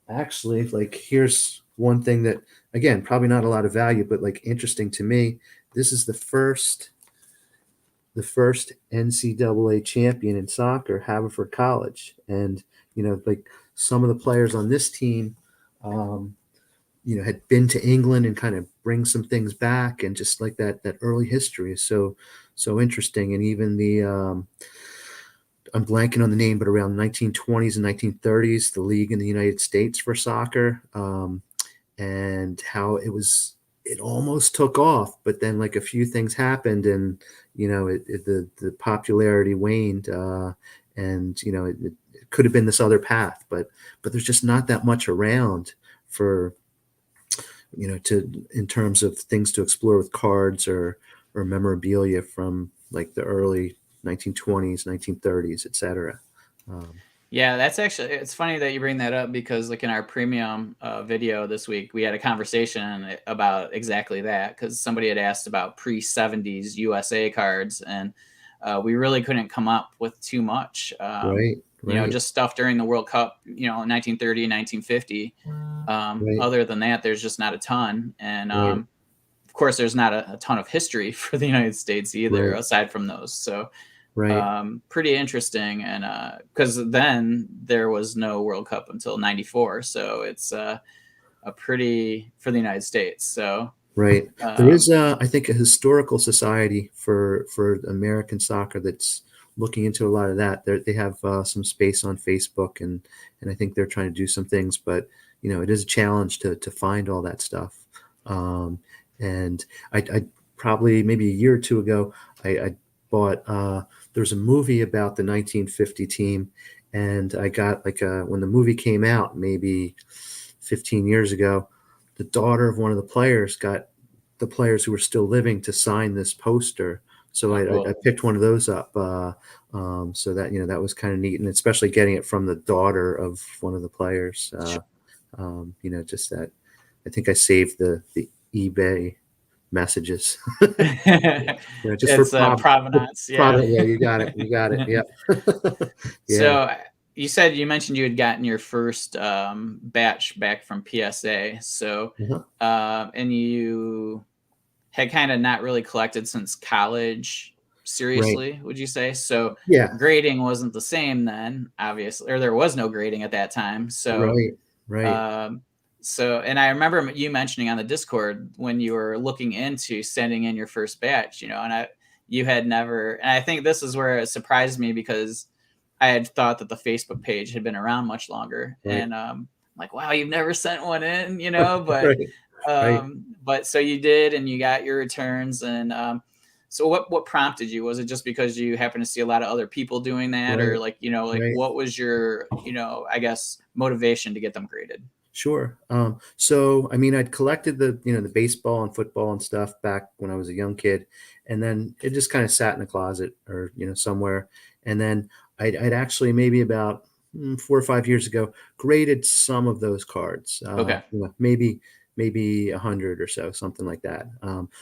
[SPEAKER 2] actually, like, here's one thing that, again, probably not a lot of value, but like interesting to me. This is the first NCAA champion in soccer, Haverford College. And like some of the players on this team had been to England and kind of bring some things back, and just like that early history is so interesting. And even I'm blanking on the name, but around 1920s and 1930s, the league in the United States for soccer, and how it almost took off, but then like a few things happened, and the popularity waned, and it could have been this other path, but there's just not that much around for to in terms of things to explore with cards or memorabilia from like the early 1920s, 1930s, etc. Um,
[SPEAKER 1] Yeah, that's actually, it's funny that you bring that up because like in our premium video this week, we had a conversation about exactly that because somebody had asked about pre-70s USA cards, and we really couldn't come up with too much.
[SPEAKER 2] right, right,
[SPEAKER 1] Just stuff during the World Cup, 1930, 1950.
[SPEAKER 2] right,
[SPEAKER 1] Other than that, there's just not a ton. And
[SPEAKER 2] right,
[SPEAKER 1] of course, there's not a ton of history for the United States either,
[SPEAKER 2] right,
[SPEAKER 1] aside from those. So
[SPEAKER 2] right,
[SPEAKER 1] pretty interesting. And because then there was no World Cup until '94, so it's a pretty for the United States. So
[SPEAKER 2] right. There is,
[SPEAKER 1] um,
[SPEAKER 2] I think, a historical society for American soccer that's looking into a lot of that. They have some space on Facebook, and I think they're trying to do some things. But it is a challenge to find all that stuff. Um, and I probably maybe a year or two ago, I bought. There's a movie about the 1950 team, and I got like when the movie came out, maybe 15 years ago, the daughter of one of the players got the players who were still living to sign this poster. So
[SPEAKER 1] oh,
[SPEAKER 2] I
[SPEAKER 1] cool.
[SPEAKER 2] picked one of those up. So that that was kind of neat, and especially getting it from the daughter of one of the players. Just that. I think I saved the eBay messages. Just for
[SPEAKER 1] It's provenance, yeah.
[SPEAKER 2] product. Yeah, you got it. You got it. Yeah. Yeah.
[SPEAKER 1] So you mentioned you had gotten your first batch back from PSA. So
[SPEAKER 2] Uh-huh.
[SPEAKER 1] and you had kind of not really collected since college,
[SPEAKER 2] Right.
[SPEAKER 1] seriously, would you say? So
[SPEAKER 2] Yeah.
[SPEAKER 1] grading wasn't the same then, obviously, or there was no grading at that time.
[SPEAKER 2] Right. Right.
[SPEAKER 1] Um, and I remember you mentioning on the Discord when you were looking into sending in your first batch, you had never, and I think this is where it surprised me because I had thought that the Facebook page had been around much longer.
[SPEAKER 2] Right.
[SPEAKER 1] And like, wow, you've never sent one in, but
[SPEAKER 2] Right. Right.
[SPEAKER 1] so you did, and you got your returns. And so what prompted you? Was it just because you happened to see a lot of other people doing that, or
[SPEAKER 2] Right.
[SPEAKER 1] like,
[SPEAKER 2] Right.
[SPEAKER 1] what was your, I guess, motivation to get them graded?
[SPEAKER 2] Sure. So I mean, I'd collected the baseball and football and stuff back when I was a young kid, and then it just kind of sat in a closet or somewhere. And then I'd actually maybe about 4 or 5 years ago graded some of those cards.
[SPEAKER 1] Okay,
[SPEAKER 2] Maybe 100 or so, something like that.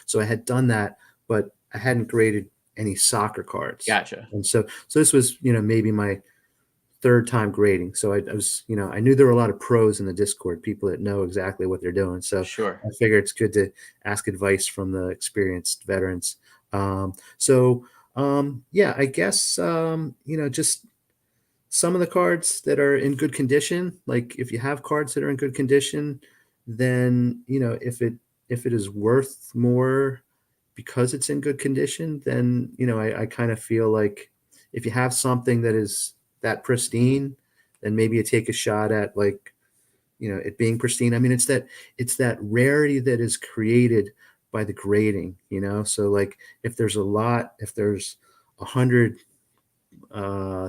[SPEAKER 2] So I had done that, but I hadn't graded any soccer cards,
[SPEAKER 1] gotcha.
[SPEAKER 2] and so this was maybe my third time grading. So I was, I knew there were a lot of pros in the Discord, people that know exactly what they're doing. So
[SPEAKER 1] Sure,
[SPEAKER 2] I figure it's good to ask advice from the experienced veterans. Yeah, I guess, just some of the cards that are in good condition, like if you have cards that are in good condition, then, if it is worth more because it's in good condition, then I kind of feel like if you have something that is that pristine, then maybe you take a shot at like it being pristine. I mean, it's that rarity that is created by the grading. So like if there's 100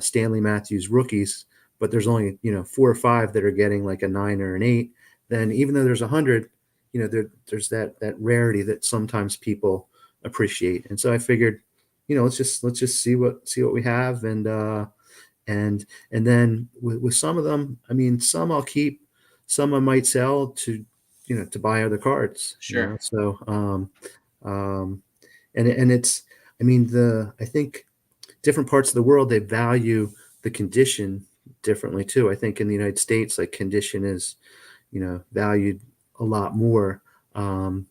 [SPEAKER 2] Stanley Matthews rookies, but there's only 4 or 5 that are getting like a 9 or an 8, then even though there's 100, there's that rarity that sometimes people appreciate. And so I figured, let's just see what we have, and then with some of them, I mean, some I'll keep, some I might sell to buy other cards.
[SPEAKER 1] sure,
[SPEAKER 2] So um, and it's, I mean, I think different parts of the world, they value the condition differently too. I think in the United States, like condition is, valued a lot more. And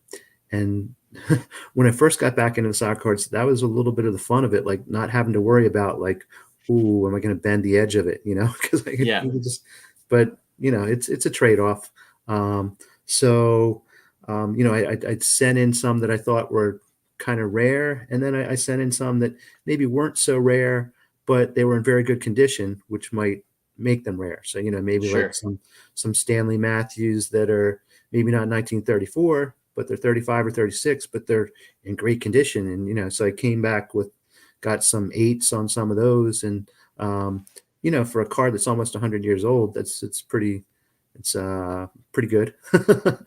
[SPEAKER 2] when I first got back into the soccer cards, that was a little bit of the fun of it, like not having to worry about like, ooh, am I going to bend the edge of it? Because
[SPEAKER 1] yeah,
[SPEAKER 2] you could just, but it's a trade off. So I'd sent in some that I thought were kind of rare, and then I sent in some that maybe weren't so rare, but they were in very good condition, which might make them rare. So, maybe like
[SPEAKER 1] Sure.
[SPEAKER 2] some Stanley Matthews that are maybe not 1934, but they're 35 or 36, but they're in great condition. And, so I came back got some eights on some of those. And, for a card that's almost 100 years old, it's pretty good.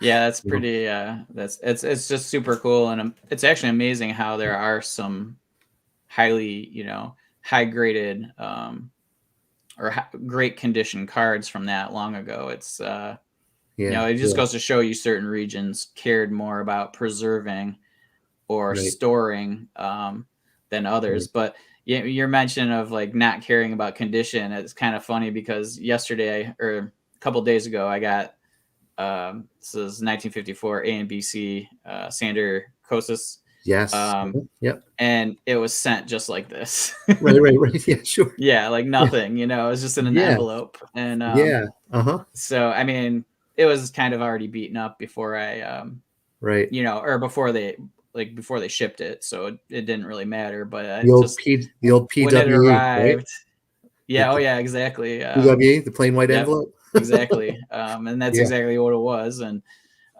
[SPEAKER 1] Yeah, that's pretty. It's just super cool, and it's actually amazing how there are some highly, high graded or great condition cards from that long ago. It's
[SPEAKER 2] Yeah,
[SPEAKER 1] it just
[SPEAKER 2] yeah,
[SPEAKER 1] goes to show you certain regions cared more about preserving or
[SPEAKER 2] right,
[SPEAKER 1] storing than others.
[SPEAKER 2] right.
[SPEAKER 1] But your mention of like not caring about condition, it's kind of funny because yesterday or a couple days ago, I got this is 1954 A and BC Sander Kosis,
[SPEAKER 2] Yes.
[SPEAKER 1] um,
[SPEAKER 2] Yep.
[SPEAKER 1] and it was sent just like this.
[SPEAKER 2] Right, right, right. Yeah, sure.
[SPEAKER 1] Yeah, like
[SPEAKER 2] Yeah,
[SPEAKER 1] nothing. It was just in an
[SPEAKER 2] yeah,
[SPEAKER 1] envelope, and
[SPEAKER 2] yeah. Uh-huh.
[SPEAKER 1] so I mean, it was kind of already beaten up before I
[SPEAKER 2] Right.
[SPEAKER 1] or before they shipped it, so it didn't really matter. But I just
[SPEAKER 2] The old
[SPEAKER 1] when it
[SPEAKER 2] PWE, right?
[SPEAKER 1] arrived,
[SPEAKER 2] The,
[SPEAKER 1] yeah, oh
[SPEAKER 2] the
[SPEAKER 1] yeah, exactly.
[SPEAKER 2] PWE, the plain white
[SPEAKER 1] Yep,
[SPEAKER 2] envelope.
[SPEAKER 1] exactly. And that's
[SPEAKER 2] Yeah,
[SPEAKER 1] exactly what it was. And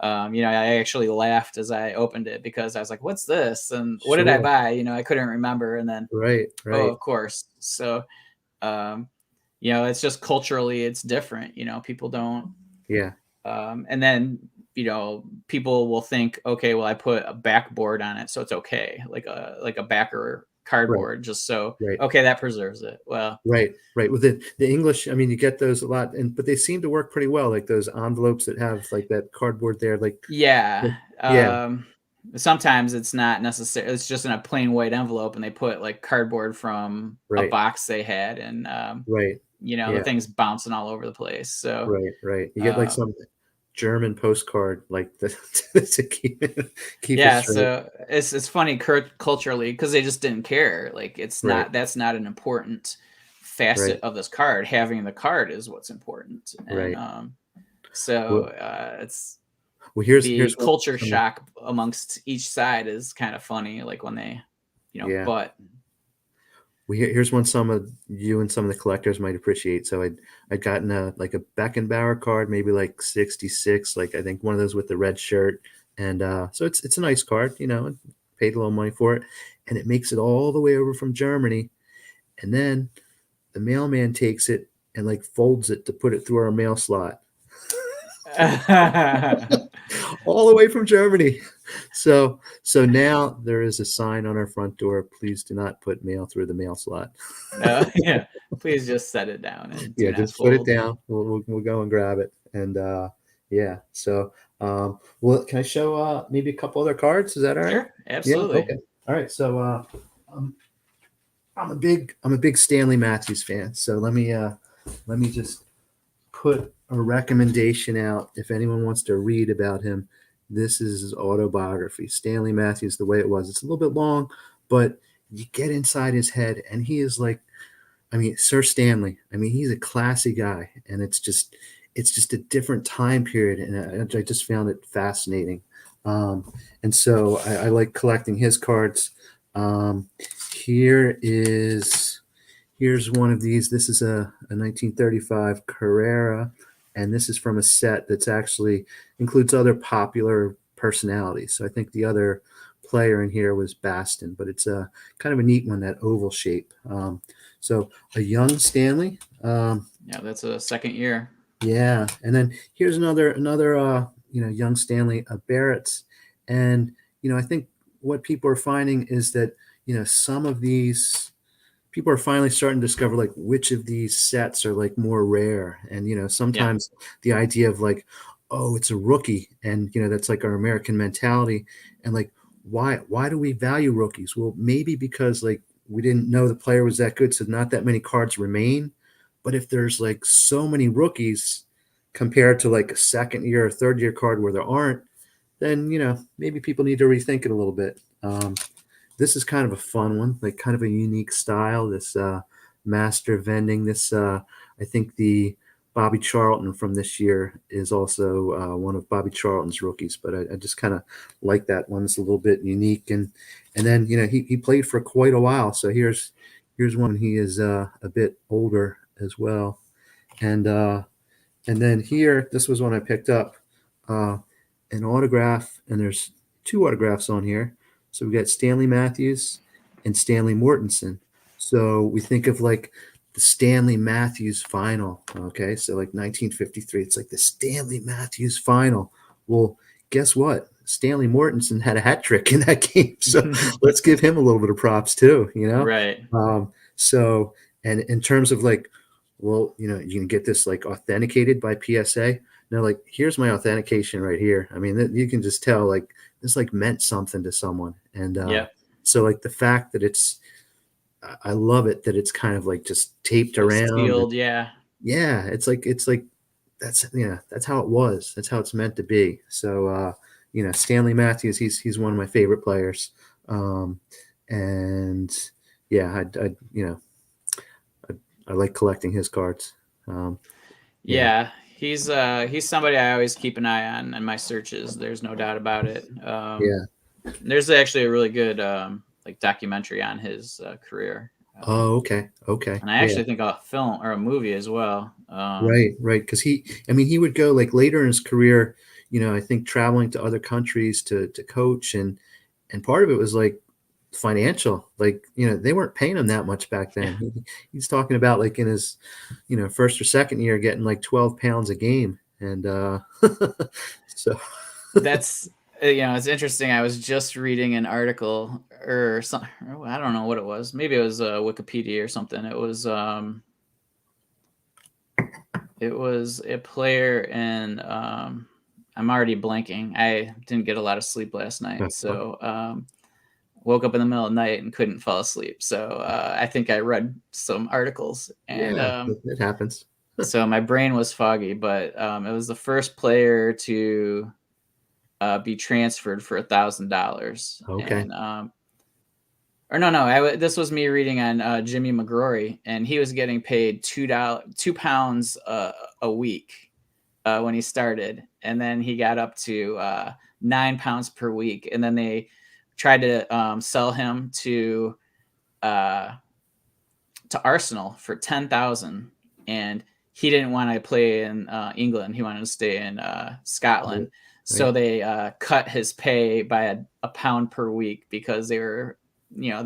[SPEAKER 1] I actually laughed as I opened it because I was like, "What's this?" And what did I
[SPEAKER 2] sure.
[SPEAKER 1] buy? I couldn't remember. And then,
[SPEAKER 2] Right,
[SPEAKER 1] oh,
[SPEAKER 2] right.
[SPEAKER 1] of course. So, um, it's just culturally, it's different. People don't.
[SPEAKER 2] Yeah,
[SPEAKER 1] And then people will think, okay, well, I put a backboard on it, so it's okay, like a backer
[SPEAKER 2] right,
[SPEAKER 1] cardboard, just so
[SPEAKER 2] right.
[SPEAKER 1] okay, that preserves it. Well,
[SPEAKER 2] Right, right. With the English, I mean, you get those a lot, but they seem to work pretty well. Like those envelopes that have like that cardboard there,
[SPEAKER 1] yeah.
[SPEAKER 2] yeah,
[SPEAKER 1] Sometimes it's not necessary. It's just in a plain white envelope, and they put like cardboard from a
[SPEAKER 2] right,
[SPEAKER 1] box they had, and
[SPEAKER 2] right,
[SPEAKER 1] the
[SPEAKER 2] yeah,
[SPEAKER 1] thing's bouncing all over the place. So,
[SPEAKER 2] right, right. You get like
[SPEAKER 1] um,
[SPEAKER 2] some German postcard, like to keep it
[SPEAKER 1] yeah.
[SPEAKER 2] straight.
[SPEAKER 1] So it's funny culturally because they just didn't care. Like
[SPEAKER 2] Right,
[SPEAKER 1] that's not an important
[SPEAKER 2] right,
[SPEAKER 1] facet of this card. Having the card is what's important, and
[SPEAKER 2] right.
[SPEAKER 1] so
[SPEAKER 2] Well,
[SPEAKER 1] it's
[SPEAKER 2] well,
[SPEAKER 1] the
[SPEAKER 2] here's one.
[SPEAKER 1] culture shock amongst each side is kind of funny. Like when they,
[SPEAKER 2] Yeah.
[SPEAKER 1] but
[SPEAKER 2] Well, here's one some of you and some of the collectors might appreciate. So I'd gotten a Beckenbauer card, maybe like 66, like I think one of those with the red shirt. And so it's a nice card, and paid a little money for it. And it makes it all the way over from Germany. And then the mailman takes it and like folds it to put it through our mail slot. All the way from Germany. So now there is a sign on our front door, please do not put mail through the mail slot.
[SPEAKER 1] no, yeah, please just set it down and do
[SPEAKER 2] Yeah,
[SPEAKER 1] not
[SPEAKER 2] just put it
[SPEAKER 1] fold.
[SPEAKER 2] down. We'll go and grab it. And yeah. So well, can I show maybe a couple other cards? Is that all right?
[SPEAKER 1] Sure,
[SPEAKER 2] Yeah,
[SPEAKER 1] absolutely.
[SPEAKER 2] okay. All right. So um, I'm a big Stanley Matthews fan. So let me just put a recommendation out if anyone wants to read about him. This is his autobiography, Stanley Matthews, the way it was. It's a little bit long, but you get inside his head, and he is like, I mean, Sir Stanley. I mean, he's a classy guy, and it's just a different time period, and I just found it fascinating. And so I like collecting his cards. Um, here is Here's one of these. This is a 1935 Carrera, and this is from a set that's actually includes other popular personalities. So I think the other player in here was Baston, but it's a kind of a neat one, that oval shape. So a young Stanley.
[SPEAKER 1] Yeah, that's a second year.
[SPEAKER 2] Yeah, and then here's another young Stanley, Barrett's, and I think what people are finding is that some of these people are finally starting to discover like which of these sets are like more rare. And
[SPEAKER 1] Yeah,
[SPEAKER 2] sometimes the idea of like, oh, it's a rookie, and that's like our American mentality. And like, why do we value rookies? Well, maybe because like we didn't know the player was that good, so not that many cards remain. But if there's like so many rookies compared to like a second year or third year card where there aren't, then maybe people need to rethink it a little bit. This is kind of a fun one, like kind of a unique style. This master vending. This I think the Bobby Charlton from this year is also one of Bobby Charlton's rookies. But I just kind of like that one. It's a little bit unique, and then he played for quite a while. So Here's one. He is a bit older as well, and then here, this was one I picked up, uh, an autograph, and there's two autographs on here. So we got Stanley Matthews and Stanley Mortensen. So we think of like the Stanley Matthews final. Okay, so like 1953, it's like the Stanley Matthews final. Well, guess what? Stanley Mortensen had a hat trick in that game, so let's give him a little bit of props too.
[SPEAKER 1] Right.
[SPEAKER 2] So, and in terms of like, well, you can get this like authenticated by PSA. Now, like, here's my authentication right here. I mean, you can just tell like this like meant something to someone, and
[SPEAKER 1] Yep.
[SPEAKER 2] so like the fact that I love it that it's kind of like just taped
[SPEAKER 1] So
[SPEAKER 2] around.
[SPEAKER 1] sealed. Yeah.
[SPEAKER 2] Yeah, it's like that's how it was. That's how it's meant to be. So Stanley Matthews, he's one of my favorite players, and yeah, I like collecting his cards. Yeah,
[SPEAKER 1] Yeah. He's somebody I always keep an eye on in my searches. There's no doubt about it.
[SPEAKER 2] yeah.
[SPEAKER 1] There's actually a really good like documentary on his career.
[SPEAKER 2] Oh, okay, okay,
[SPEAKER 1] And I
[SPEAKER 2] yeah.
[SPEAKER 1] actually think a film or a movie as well.
[SPEAKER 2] Right, right. Because he would go like later in his career, I think traveling to other countries to coach, and part of it was like financial. Like, they weren't paying him that much back
[SPEAKER 1] Yeah,
[SPEAKER 2] then. He's talking about like in his, first or second year getting like 12 pounds a game. And so
[SPEAKER 1] that's it's interesting. I was just reading an article or some, I don't know what it was. Maybe it was Wikipedia or something. It was a player in I'm already blanking. I didn't get a lot of sleep last night, so woke up in the middle of the night and couldn't fall asleep. So I think I read some articles, and
[SPEAKER 2] yeah, it happens.
[SPEAKER 1] so my brain was foggy. But it was the first player to be transferred for $1,000,
[SPEAKER 2] Okay.
[SPEAKER 1] and or no, this was me reading on Jimmy McGrory, and he was getting paid £2 a week when he started, and then he got up to £9 per week, and then they tried to sell him uh, to Arsenal for 10,000, and he didn't want to play in England. He wanted to stay in
[SPEAKER 2] Right.
[SPEAKER 1] Scotland, so
[SPEAKER 2] Right.
[SPEAKER 1] they cut his pay by a pound per week because they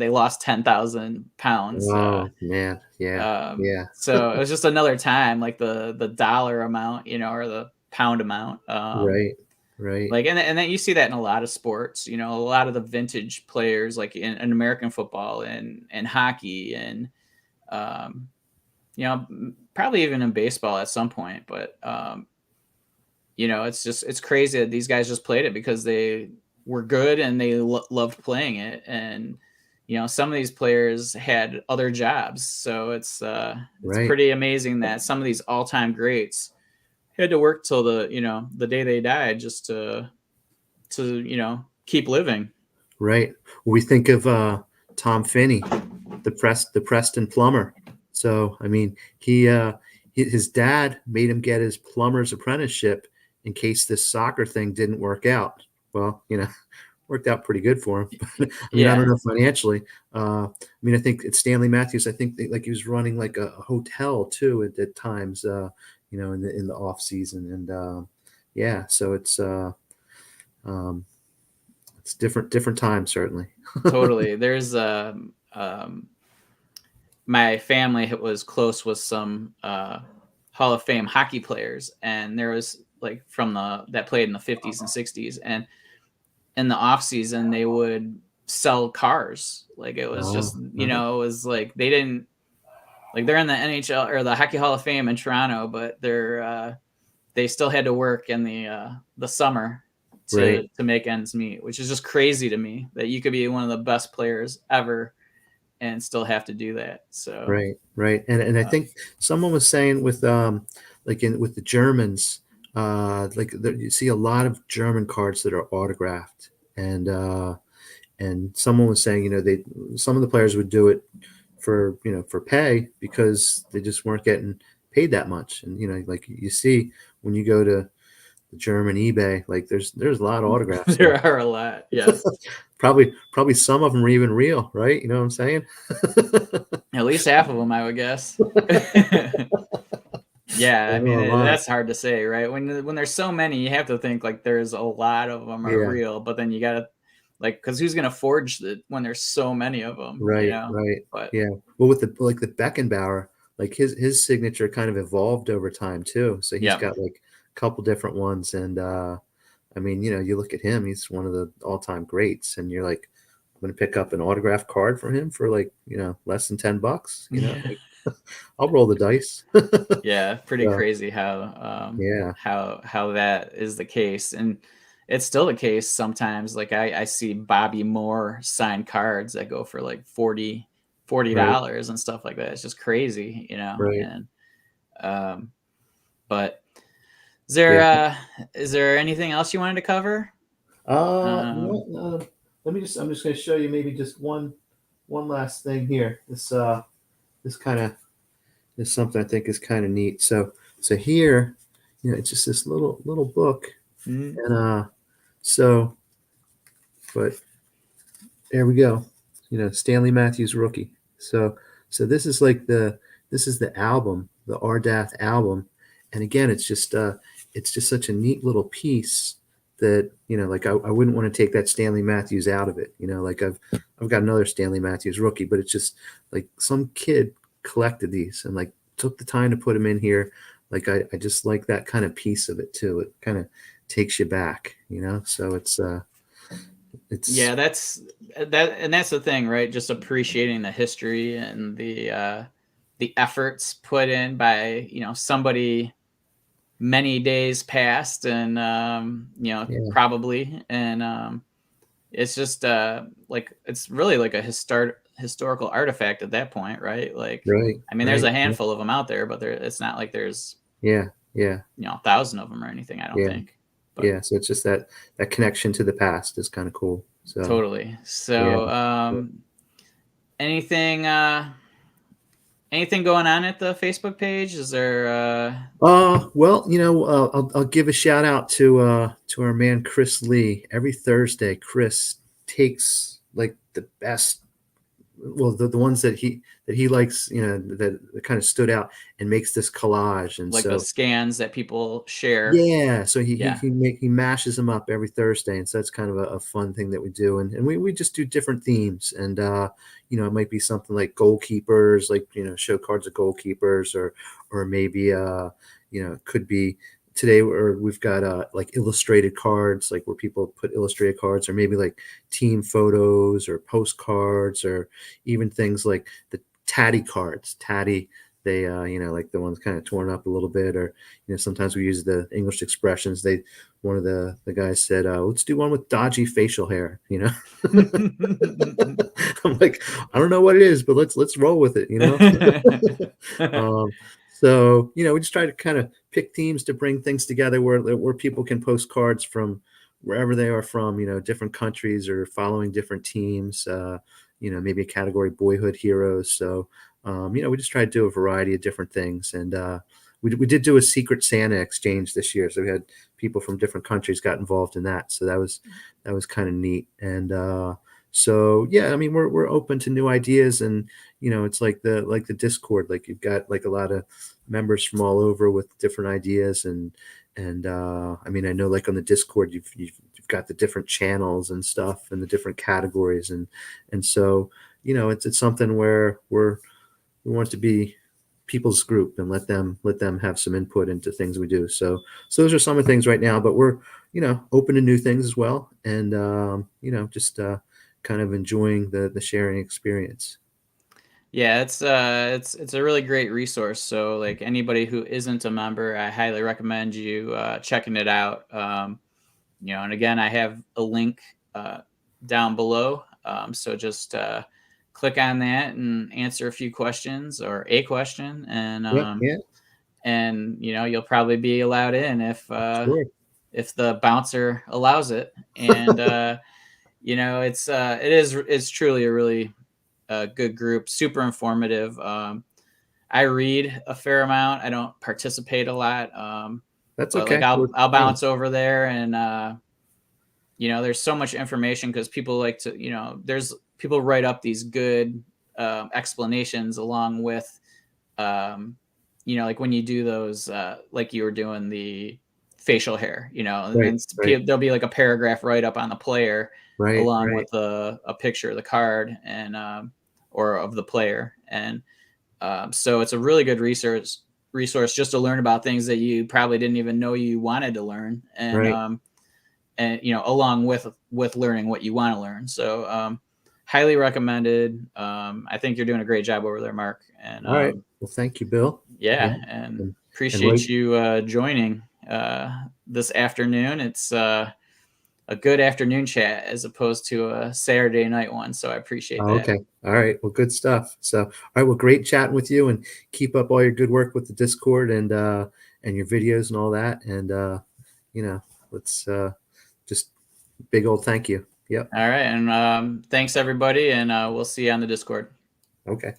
[SPEAKER 1] lost 10,000 pounds.
[SPEAKER 2] Oh man. Yeah. Yeah.
[SPEAKER 1] So it was just another time, like the dollar amount, or the pound amount.
[SPEAKER 2] Right. Right.
[SPEAKER 1] Like, and then you see that in a lot of sports, a lot of the vintage players, like in American football and hockey and, um, probably even in baseball at some point. But, it's crazy that these guys just played it because they were good and they loved playing it. And, some of these players had other jobs. So it's
[SPEAKER 2] Right.
[SPEAKER 1] pretty amazing that some of these all-time greats had to work till the day they died just to keep living.
[SPEAKER 2] Right. We think of Tom Finney, the Preston plumber. So I mean, his dad made him get his plumber's apprenticeship in case this soccer thing didn't work out. Well, worked out pretty good for him. But, I mean, I don't
[SPEAKER 1] Yeah,
[SPEAKER 2] know financially. I mean, I think it's Stanley Matthews. I think like he was running like a hotel too at times. In the off season, and yeah, so um, it's different times certainly.
[SPEAKER 1] totally. There's my family was close with some Hall of Fame hockey players, and there was like from the that played in the 50s and 60s, and in the off season they would sell cars. Like it was
[SPEAKER 2] Oh,
[SPEAKER 1] just
[SPEAKER 2] uh-huh.
[SPEAKER 1] it was like they didn't like they're in the NHL or the Hockey Hall of Fame in Toronto, but they still had to work in the summer
[SPEAKER 2] Right,
[SPEAKER 1] to make ends meet, which is just crazy to me that you could be one of the best players ever and still have to do that. So
[SPEAKER 2] right, right. And I
[SPEAKER 1] uh,
[SPEAKER 2] think someone was saying with like with the Germans, like you see a lot of German cards that are autographed, and someone was saying, some of the players would do it for pay because they just weren't getting paid that much. And like you see when you go to the German eBay. Like there's a lot of autographs
[SPEAKER 1] There
[SPEAKER 2] there.
[SPEAKER 1] are a lot. Yes.
[SPEAKER 2] Probably some of them are even real, right? You know what I'm saying?
[SPEAKER 1] At least half of them, I would guess. Yeah, I
[SPEAKER 2] Oh, a
[SPEAKER 1] mean,
[SPEAKER 2] lot.
[SPEAKER 1] that's hard to say, right? When there's so many, you have to think like there's a lot of them are
[SPEAKER 2] Yeah.
[SPEAKER 1] real, but then you gotta like, because who's gonna forge it when there's so many of them, you
[SPEAKER 2] Right,
[SPEAKER 1] know?
[SPEAKER 2] right.
[SPEAKER 1] But
[SPEAKER 2] Yeah. Well, with the Beckenbauer, like his signature kind of evolved over time too. So he's
[SPEAKER 1] yeah,
[SPEAKER 2] got like a couple different ones, and I mean, you look at him, he's one of the all-time greats, and you're like, I'm gonna pick up an autograph card from him for like, less than $10,
[SPEAKER 1] yeah,
[SPEAKER 2] like I'll roll the dice.
[SPEAKER 1] yeah, pretty
[SPEAKER 2] So
[SPEAKER 1] crazy
[SPEAKER 2] yeah,
[SPEAKER 1] how that is the case, and it's still the case sometimes. Like I see Bobby Moore signed cards that go for like 40
[SPEAKER 2] right,
[SPEAKER 1] dollars and stuff like that. It's just crazy,
[SPEAKER 2] right.
[SPEAKER 1] and um, but
[SPEAKER 2] Yeah.
[SPEAKER 1] is there anything else you wanted to cover? Um,
[SPEAKER 2] No, I'm just gonna show you maybe just one last thing here. This kind of is something I think is kind of neat. So here, it's just this little book,
[SPEAKER 1] mm,
[SPEAKER 2] and so but there we go. Stanley Matthews rookie. So this is the album, the Ardath album, and again, it's just such a neat little piece that like I wouldn't want to take that Stanley Matthews out of it. Like I've got another Stanley Matthews rookie, but it's just like some kid collected these and like took the time to put them in here. Like I just like that kind of piece of it too. It kind of takes you back, So it's
[SPEAKER 1] yeah, that's the thing, right? Just appreciating the history and the efforts put in by somebody many days past, and
[SPEAKER 2] yeah,
[SPEAKER 1] probably, and it's just like it's really like a historical artifact at that point, right? Like,
[SPEAKER 2] right,
[SPEAKER 1] I mean, there's
[SPEAKER 2] right.
[SPEAKER 1] a
[SPEAKER 2] Yeah,
[SPEAKER 1] handful of them out there, but it's not like there's
[SPEAKER 2] yeah, yeah,
[SPEAKER 1] 1,000 of them or anything. I don't
[SPEAKER 2] yeah,
[SPEAKER 1] think, but
[SPEAKER 2] yeah. So it's just that connection to the past is kind of cool. So
[SPEAKER 1] totally.
[SPEAKER 2] yeah.
[SPEAKER 1] So, anything anything going on at the Facebook page? Is there
[SPEAKER 2] Well, I'll give a shout out to our man Chris Lee. Every Thursday, Chris takes like the best, well, the ones that he likes, that kind of stood out, and makes this collage. And
[SPEAKER 1] like the
[SPEAKER 2] so
[SPEAKER 1] scans that people share?
[SPEAKER 2] yeah, so
[SPEAKER 1] Yeah.
[SPEAKER 2] he mashes them up every Thursday, and so that's kind of a fun thing that we do, and we just do different themes, and it might be something like goalkeepers, like show cards of goalkeepers, or maybe it could be today, or we've got like illustrated cards, like where people put illustrated cards, or maybe like team photos or postcards, or even things like the tatty cards, tatty. They like the ones kind of torn up a little bit, or sometimes we use the English expressions. One of the guys said, let's do one with dodgy facial hair. I'm like, I don't know what it is, but let's roll with it. um, so we just try to kind of pick themes to bring things together where people can post cards from wherever they are from, different countries, or following different teams, maybe a category boyhood heroes. So we just try to do a variety of different things. And we did do a secret Santa exchange this year. So we had people from different countries got involved in that. So that was kind of neat. And so yeah, I mean, we're open to new ideas, and it's like the Discord, like you've got like a lot of members from all over with different ideas, and I mean, I know like on the Discord, you've got the different channels and stuff, and the different categories, and so it's something where we want it to be people's group, and let them have some input into things we do. So those are some of the things right now, but we're open to new things as well, and just kind of enjoying the sharing experience.
[SPEAKER 1] Yeah, it's a really great resource. So like anybody who isn't a member, I highly recommend you checking it out. And again, I have a link down below. So just click on that and answer a few questions, or a question,
[SPEAKER 2] Yeah, yeah,
[SPEAKER 1] and you'll probably be allowed in
[SPEAKER 2] sure.
[SPEAKER 1] if the bouncer allows it. And it's truly a really good group, super informative. I read a fair amount. I don't participate a lot.
[SPEAKER 2] That's
[SPEAKER 1] But like
[SPEAKER 2] okay.
[SPEAKER 1] I'll
[SPEAKER 2] Yeah.
[SPEAKER 1] bounce over there, and there's so much information because people like to, there's people write up these good explanations along with, um, like when you do those, like you were doing the facial hair, and
[SPEAKER 2] Right.
[SPEAKER 1] then
[SPEAKER 2] Right.
[SPEAKER 1] there'll be like a paragraph write up on the player
[SPEAKER 2] Right.
[SPEAKER 1] along
[SPEAKER 2] Right.
[SPEAKER 1] with a picture of the card and or of the player, and so it's a really good resource just to learn about things that you probably didn't even know you wanted to learn,
[SPEAKER 2] Right.
[SPEAKER 1] and along with learning what you want to learn. So highly recommended. I think you're doing a great job over there, Mark, and
[SPEAKER 2] All right. Well, thank you, Bill. Yeah.
[SPEAKER 1] yeah, and
[SPEAKER 2] And right.
[SPEAKER 1] appreciate you joining this afternoon. It's a good afternoon chat as opposed to a Saturday night one, so I appreciate
[SPEAKER 2] Oh,
[SPEAKER 1] that.
[SPEAKER 2] okay. All right. Well, good stuff. So, all right. Well, great chatting with you, and keep up all your good work with the Discord and your videos and all that. And you know, let's just big old thank you. Yep.
[SPEAKER 1] All right, and thanks everybody, and we'll see you on the Discord.
[SPEAKER 2] Okay.